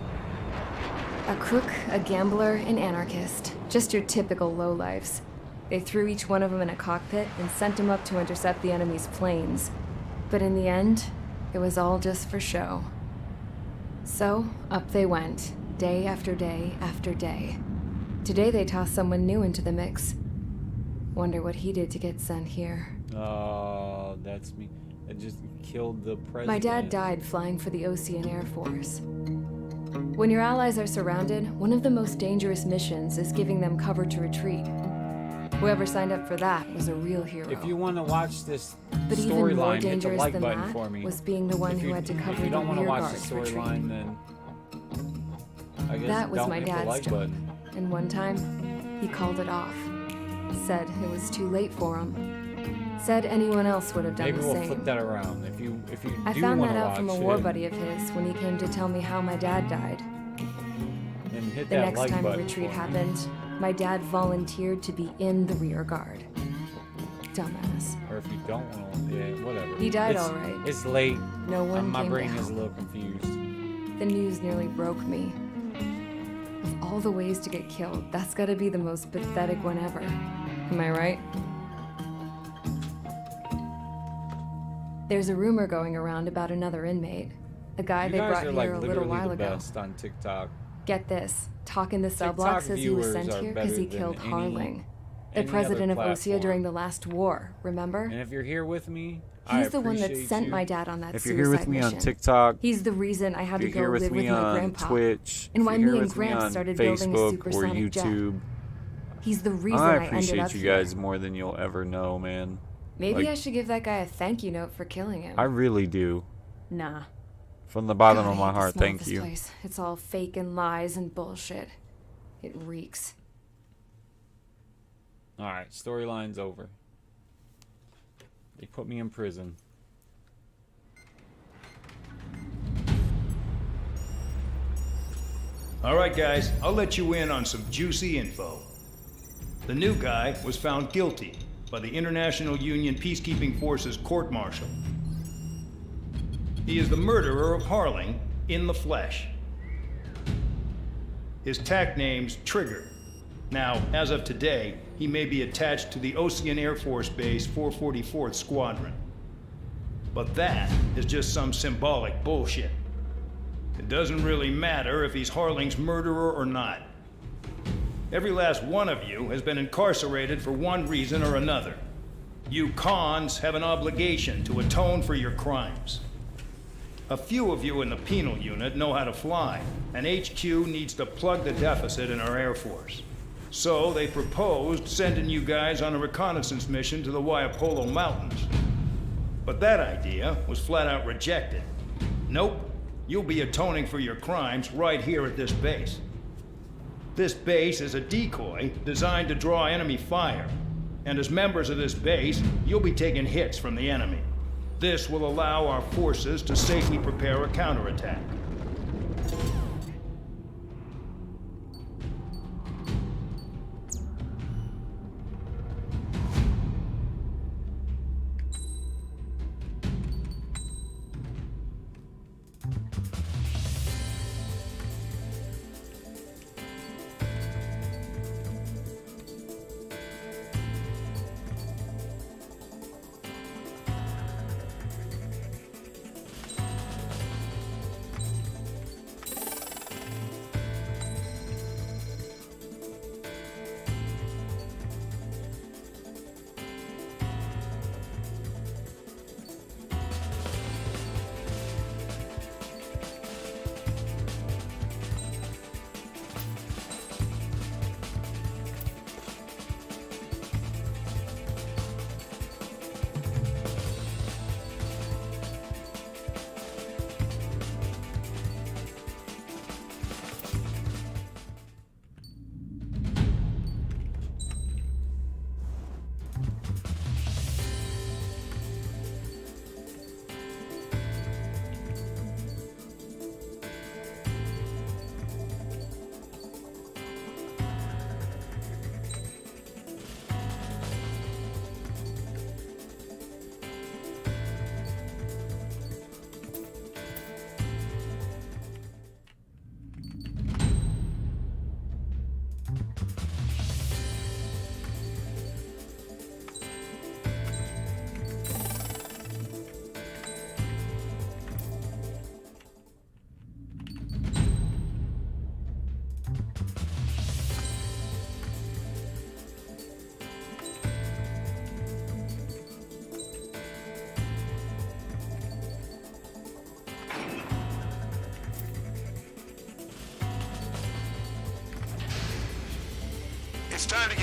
Speaker 10: A crook, a gambler, an anarchist. Just your typical lowlifes. They threw each one of them in a cockpit and sent them up to intercept the enemy's planes. But in the end, it was all just for show. So, up they went. Day after day after day. Today they tossed someone new into the mix. Wonder what he did to get sent here.
Speaker 7: Oh, that's me. I just killed the president.
Speaker 10: My dad died flying for the Ocean Air Force. When your allies are surrounded, one of the most dangerous missions is giving them cover to retreat. Whoever signed up for that was a real hero.
Speaker 7: If you want to watch this
Speaker 10: But even more
Speaker 7: storyline, hit the
Speaker 10: dangerous
Speaker 7: like
Speaker 10: than
Speaker 7: button
Speaker 10: that
Speaker 7: for me.
Speaker 10: was being the one
Speaker 7: If
Speaker 10: who
Speaker 7: you-
Speaker 10: had to cover
Speaker 7: If you
Speaker 10: the
Speaker 7: don't want to
Speaker 10: rear
Speaker 7: watch
Speaker 10: guard's
Speaker 7: the
Speaker 10: retreat.
Speaker 7: storyline, then I guess
Speaker 10: That was
Speaker 7: don't
Speaker 10: my
Speaker 7: hit the
Speaker 10: dad's
Speaker 7: like
Speaker 10: job.
Speaker 7: button.
Speaker 10: And one time, he called it off. Said it was too late for him. Said anyone else would have done
Speaker 7: Maybe
Speaker 10: the
Speaker 7: we'll
Speaker 10: same.
Speaker 7: flip that around. If you
Speaker 10: I
Speaker 7: do
Speaker 10: found
Speaker 7: want
Speaker 10: that
Speaker 7: to
Speaker 10: out
Speaker 7: watch
Speaker 10: from a war
Speaker 7: it,
Speaker 10: buddy of his when he came to tell me how my dad died.
Speaker 7: and hit
Speaker 10: The
Speaker 7: that
Speaker 10: next
Speaker 7: like
Speaker 10: time a
Speaker 7: button
Speaker 10: retreat
Speaker 7: for me.
Speaker 10: happened, my dad volunteered to be in the rear guard. Dumbass.
Speaker 7: Or if you don't want to, yeah, whatever.
Speaker 10: He died
Speaker 7: It's-
Speaker 10: all right.
Speaker 7: It's late.
Speaker 10: No one
Speaker 7: My
Speaker 10: came
Speaker 7: brain
Speaker 10: to
Speaker 7: is a
Speaker 10: help.
Speaker 7: little confused.
Speaker 10: The news nearly broke me. Of all the ways to get killed, that's gotta be the most pathetic one ever. Am I right? There's a rumor going around about another inmate. A guy
Speaker 7: You
Speaker 10: they
Speaker 7: guys
Speaker 10: brought
Speaker 7: are
Speaker 10: here
Speaker 7: like
Speaker 10: a little
Speaker 7: literally
Speaker 10: while
Speaker 7: the
Speaker 10: ago.
Speaker 7: best on TikTok.
Speaker 10: Get this. Talk in the cell
Speaker 7: TikTok
Speaker 10: block says he was
Speaker 7: viewers
Speaker 10: sent
Speaker 7: are
Speaker 10: here because he
Speaker 7: better
Speaker 10: killed
Speaker 7: than
Speaker 10: Harling, the
Speaker 7: any
Speaker 10: president of
Speaker 7: other
Speaker 10: Osea during
Speaker 7: platform.
Speaker 10: the last war, remember?
Speaker 7: And if you're here with me, I
Speaker 10: He's the one that
Speaker 7: appreciate
Speaker 10: sent
Speaker 7: you.
Speaker 10: my dad on that
Speaker 7: If
Speaker 10: suicide
Speaker 7: you're here with me on
Speaker 10: mission.
Speaker 7: TikTok,
Speaker 10: He's the reason I had
Speaker 7: if
Speaker 10: to
Speaker 7: you're
Speaker 10: go
Speaker 7: here with
Speaker 10: live with
Speaker 7: me
Speaker 10: my
Speaker 7: on
Speaker 10: grandpa.
Speaker 7: Twitch,
Speaker 10: And why
Speaker 7: if you're
Speaker 10: me
Speaker 7: here
Speaker 10: and
Speaker 7: with me
Speaker 10: Gramps
Speaker 7: on
Speaker 10: started building a
Speaker 7: Facebook or
Speaker 10: supersonic jet.
Speaker 7: YouTube,
Speaker 10: He's the reason
Speaker 7: I
Speaker 10: I ended
Speaker 7: appreciate
Speaker 10: up
Speaker 7: you
Speaker 10: here.
Speaker 7: guys more than you'll ever know, man.
Speaker 10: Maybe
Speaker 7: Like,
Speaker 10: I should give that guy a thank you note for killing him.
Speaker 7: I really do.
Speaker 10: Nah.
Speaker 7: From the bottom
Speaker 10: God,
Speaker 7: of
Speaker 10: I
Speaker 7: my
Speaker 10: hate the
Speaker 7: heart,
Speaker 10: smell of
Speaker 7: thank
Speaker 10: this
Speaker 7: you.
Speaker 10: place. It's all fake and lies and bullshit. It reeks.
Speaker 7: Alright, storyline's over. They put me in prison.
Speaker 13: All right, guys, I'll let you in on some juicy info. The new guy was found guilty by the International Union Peacekeeping Forces court-martial. He is the murderer of Harling in the flesh. His tack name's Trigger. Now, as of today, he may be attached to the Ocean Air Force Base 444th Squadron. But that is just some symbolic bullshit. It doesn't really matter if he's Harling's murderer or not. Every last one of you has been incarcerated for one reason or another. You cons have an obligation to atone for your crimes. A few of you in the penal unit know how to fly, and HQ needs to plug the deficit in our Air Force. So they proposed sending you guys on a reconnaissance mission to the Waiapolo Mountains. But that idea was flat out rejected. Nope. You'll be atoning for your crimes right here at this base. This base is a decoy designed to draw enemy fire. And as members of this base, you'll be taking hits from the enemy. This will allow our forces to safely prepare a counterattack.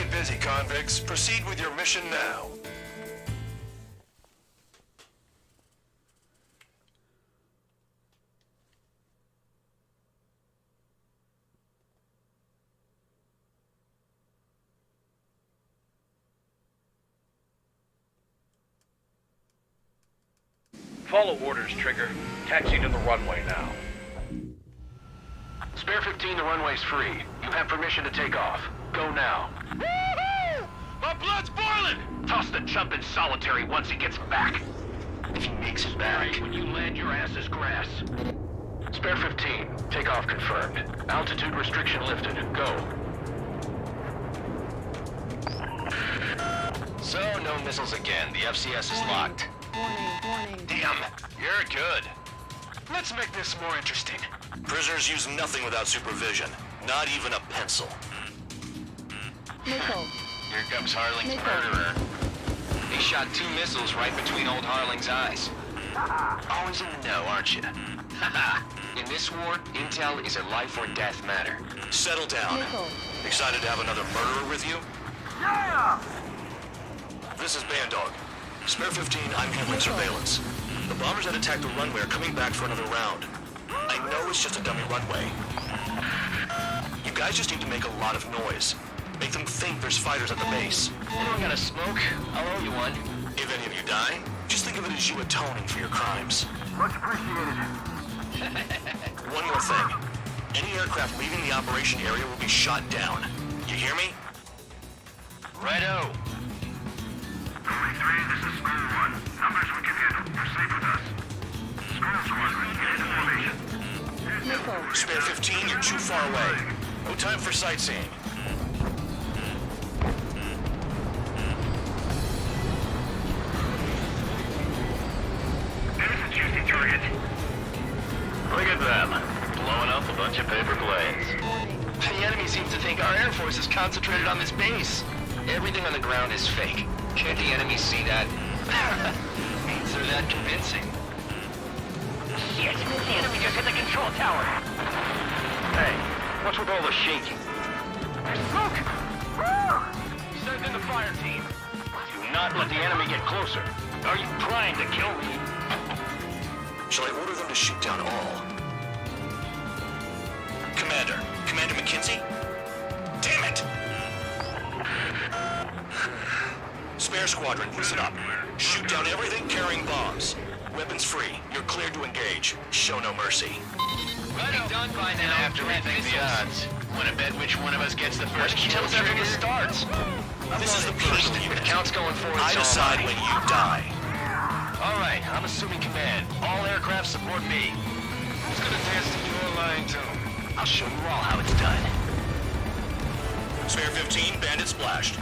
Speaker 1: Get busy, convicts. Proceed with your mission now.
Speaker 11: Follow orders, Trigger. Taxi to the runway now.
Speaker 1: Spare 15, the runway's free. You have permission to take off. Go now. Woo-hoo! My blood's boiling! Toss the chump in solitary once he gets back. If he makes it back. When you land, your ass is grass. Spare 15, takeoff confirmed. Altitude restriction lifted. Go. So, no missiles again. The FCS is locked.
Speaker 5: Warning.
Speaker 1: Damn, you're good. Let's make this more interesting. Prisoners use nothing without supervision. Not even a pencil.
Speaker 5: Missile.
Speaker 1: Here comes Harling's
Speaker 5: Missile.
Speaker 1: murderer. He shot 2 missiles right between old Harling's eyes. Always in the know, aren't you? In this war, intel is a life or death matter. Settle down.
Speaker 5: Missile.
Speaker 1: Excited to have another murderer with you?
Speaker 3: Yeah!
Speaker 1: This is Bandog. Spare 15, I'm handling surveillance. The bombers that attacked the runway are coming back for another round. I know it's just a dummy runway. You guys just need to make a lot of noise. Make them think there's fighters at the base. Anyone got a smoke? I'll owe you one. If any of you die, just think of it as you atoning for your crimes.
Speaker 3: Much appreciated.
Speaker 1: One more thing. Any aircraft leaving the operation area will be shot down. You hear me? Righto.
Speaker 3: 3, this is Squirrel 1. Numbers we can handle. You're safe with us. Squirrel Squadron, get into formation.
Speaker 5: Missile.
Speaker 1: Spare 15, you're too far away. No time for sightseeing.
Speaker 3: There's a juicy target.
Speaker 1: Look at them. Blowing up a bunch of paper planes. The enemy seems to think our Air Force is concentrated on this base. Everything on the ground is fake. Can't the enemy see that? Means they're that convincing.
Speaker 4: Shit! The enemy just hit the control tower!
Speaker 11: Hey, what's with all the shaking?
Speaker 3: There's smoke! Woo!
Speaker 11: Send in the fire team. Do not let the enemy get closer. Are you trying to kill me?
Speaker 1: Shall I order them to shoot down all? Commander McKinsey? Damn it! Spare squadron, listen up. Shoot down everything carrying bombs. Weapons free. You're cleared to engage. Show no mercy. Right done by now. And after we think the odds, wanna bet which one of us gets the first kill trigger starts? This is the first unit. Counts going forward. I decide when you die. All right, I'm assuming command. All aircraft support me. Who's gonna dance to your line tune? I'll show you all how it's done. Spare 15, bandit splashed.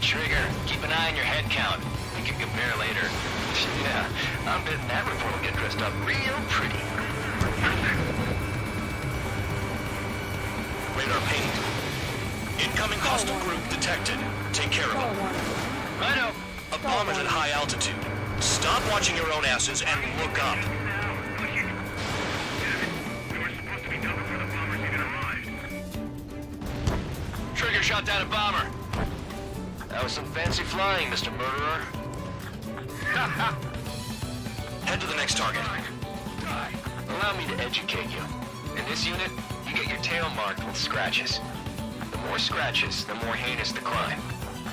Speaker 1: Trigger, keep an eye on your head count. We can compare later. Yeah, I'm betting that report will get dressed up real pretty. Radar pinged. Incoming hostile group detected. Take care of them. Righto. A bomber's at high altitude. Stop watching your own asses and look up. Trigger shot down a bomber. That was some fancy flying, Mr. Murderer. Head to the next target. Allow me to educate you. In this unit, you get your tail marked with scratches. The more scratches, the more heinous the crime.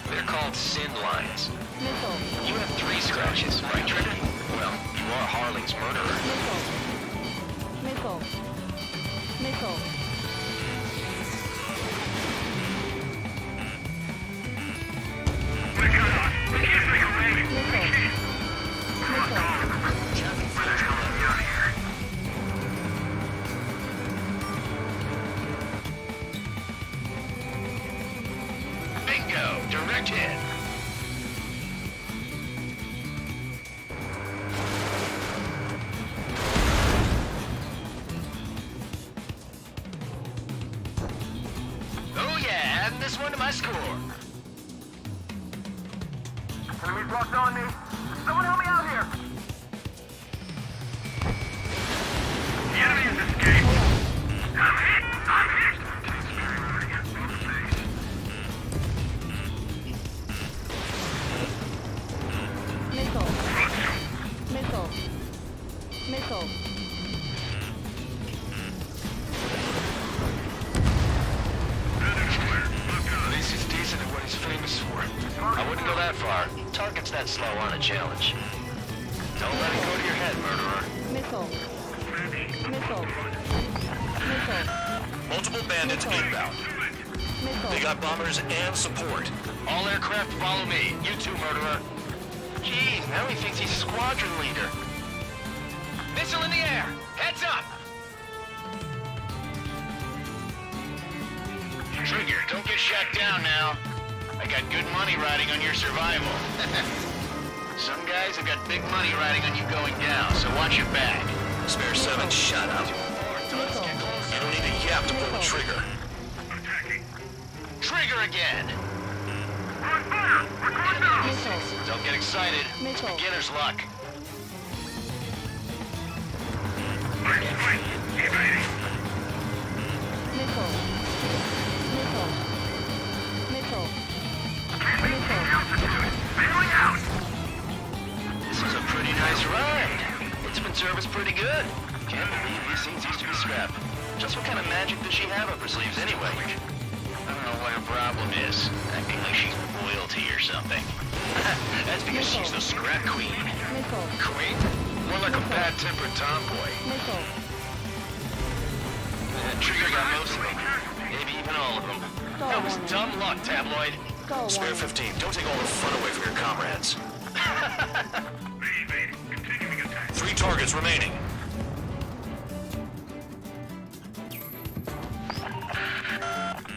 Speaker 1: They're called sin lines.
Speaker 5: Missile.
Speaker 1: You have 3 scratches, right, Trigger? Well, you are Harling's murderer.
Speaker 5: Missile. Missile.
Speaker 1: Bingo! Direct hit. Oh yeah, adding this one to my score.
Speaker 3: Enemies locked on me. Someone help me out here. The enemy has escaped. I'm hit.
Speaker 5: Missile.
Speaker 1: At least he's decent at what he's famous for. I wouldn't go that far. Target's that slow on a challenge. Don't let it go to your head, murderer.
Speaker 5: Missile. Missile. Missile.
Speaker 2: Multiple bandits inbound.
Speaker 5: Missile.
Speaker 2: They got bombers and support.
Speaker 1: All aircraft follow me. You too, murderer. Jeez, now he thinks he's squadron leader. Missile in the air! Heads up! Trigger, don't get shot down now. I got good money riding on your survival. Some guys have got big money riding on you going down, so watch your back.
Speaker 2: Spare 7, shut up. You don't need a yap to pull the trigger.
Speaker 1: Trigger again!
Speaker 5: Missile.
Speaker 1: Don't get excited. It's
Speaker 5: Missile.
Speaker 1: beginner's luck.
Speaker 5: Missile. Missile. Missile.
Speaker 1: This is a pretty nice ride. It's been serviced pretty good. Can't believe these things used to be scrap. Just what kind of magic does she have up her sleeves anyway? I don't know what her problem is. Acting like she's royalty or something. That's because she's the scrap queen.
Speaker 5: Missile.
Speaker 1: Queen? More like a bad-tempered tomboy.
Speaker 5: Missile.
Speaker 1: Trigger got most of them. Maybe even all of them. That was dumb luck, tabloid.
Speaker 5: Skull
Speaker 2: Spare
Speaker 5: warning.
Speaker 2: 15, don't take all the fun away from your comrades. 3 targets remaining.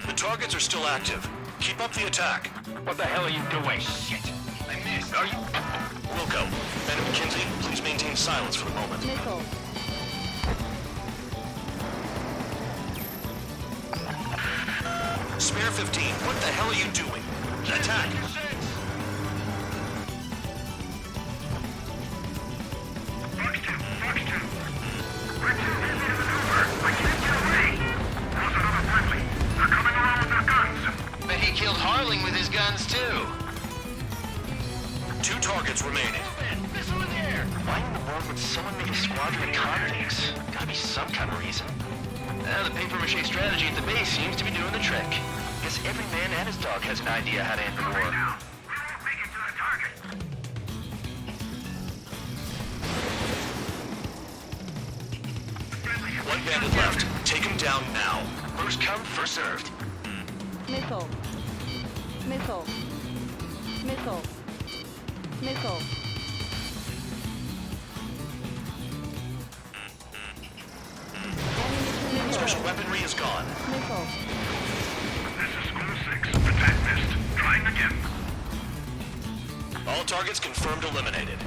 Speaker 2: The targets are still active. Keep up the attack.
Speaker 1: What the hell are you doing? Shit. I missed. Are you...
Speaker 2: Wilco, and McKinsey, please maintain silence for the moment.
Speaker 5: Missile.
Speaker 2: Spare 15, what the hell are you doing? Attack!
Speaker 1: Bet he killed Harling with his guns, too.
Speaker 2: 2 targets remaining.
Speaker 1: Missile in the air! Why in the world would someone make a squadron of convicts? Gotta be some kind of reason. The papier-mâché strategy at the base seems to be doing the trick. Guess every man and his dog has an idea how to end the war.
Speaker 2: One bandit left. Take him down now.
Speaker 1: First come, first served.
Speaker 5: Missile. Missile. Missile. Missile. Ammunition
Speaker 2: Special
Speaker 5: missile.
Speaker 2: weaponry is gone.
Speaker 5: Missile.
Speaker 3: This is School 6. Attack missed. Trying again.
Speaker 2: All targets confirmed eliminated.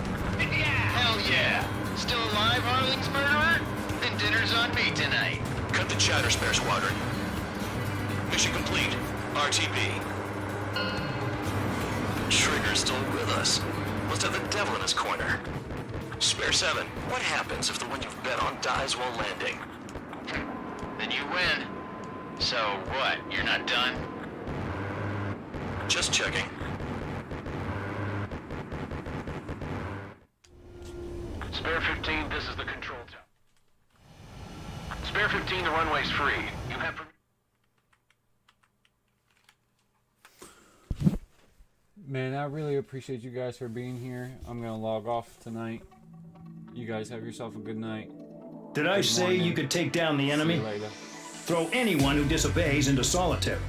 Speaker 1: Hell yeah! Still alive, Harling's murderer? Then dinner's on me tonight.
Speaker 2: Cut the chatter, Spare Squadron. Mission complete. RTB. Trigger's still with us. Must have the devil in his corner. Spare 7, what happens if the one you've bet on dies while landing?
Speaker 1: Then you win. So what, you're not done?
Speaker 2: Just checking.
Speaker 1: Spare 15, this is the control tower. Spare 15, the runway's free. You have permission.
Speaker 7: Man, I really appreciate you guys for being here. I'm gonna log off tonight. You guys have yourself a good night.
Speaker 13: Did I
Speaker 7: Good
Speaker 13: say
Speaker 7: morning.
Speaker 13: you could take down the
Speaker 7: See
Speaker 13: enemy?
Speaker 7: you later.
Speaker 13: Throw anyone who disobeys into solitary.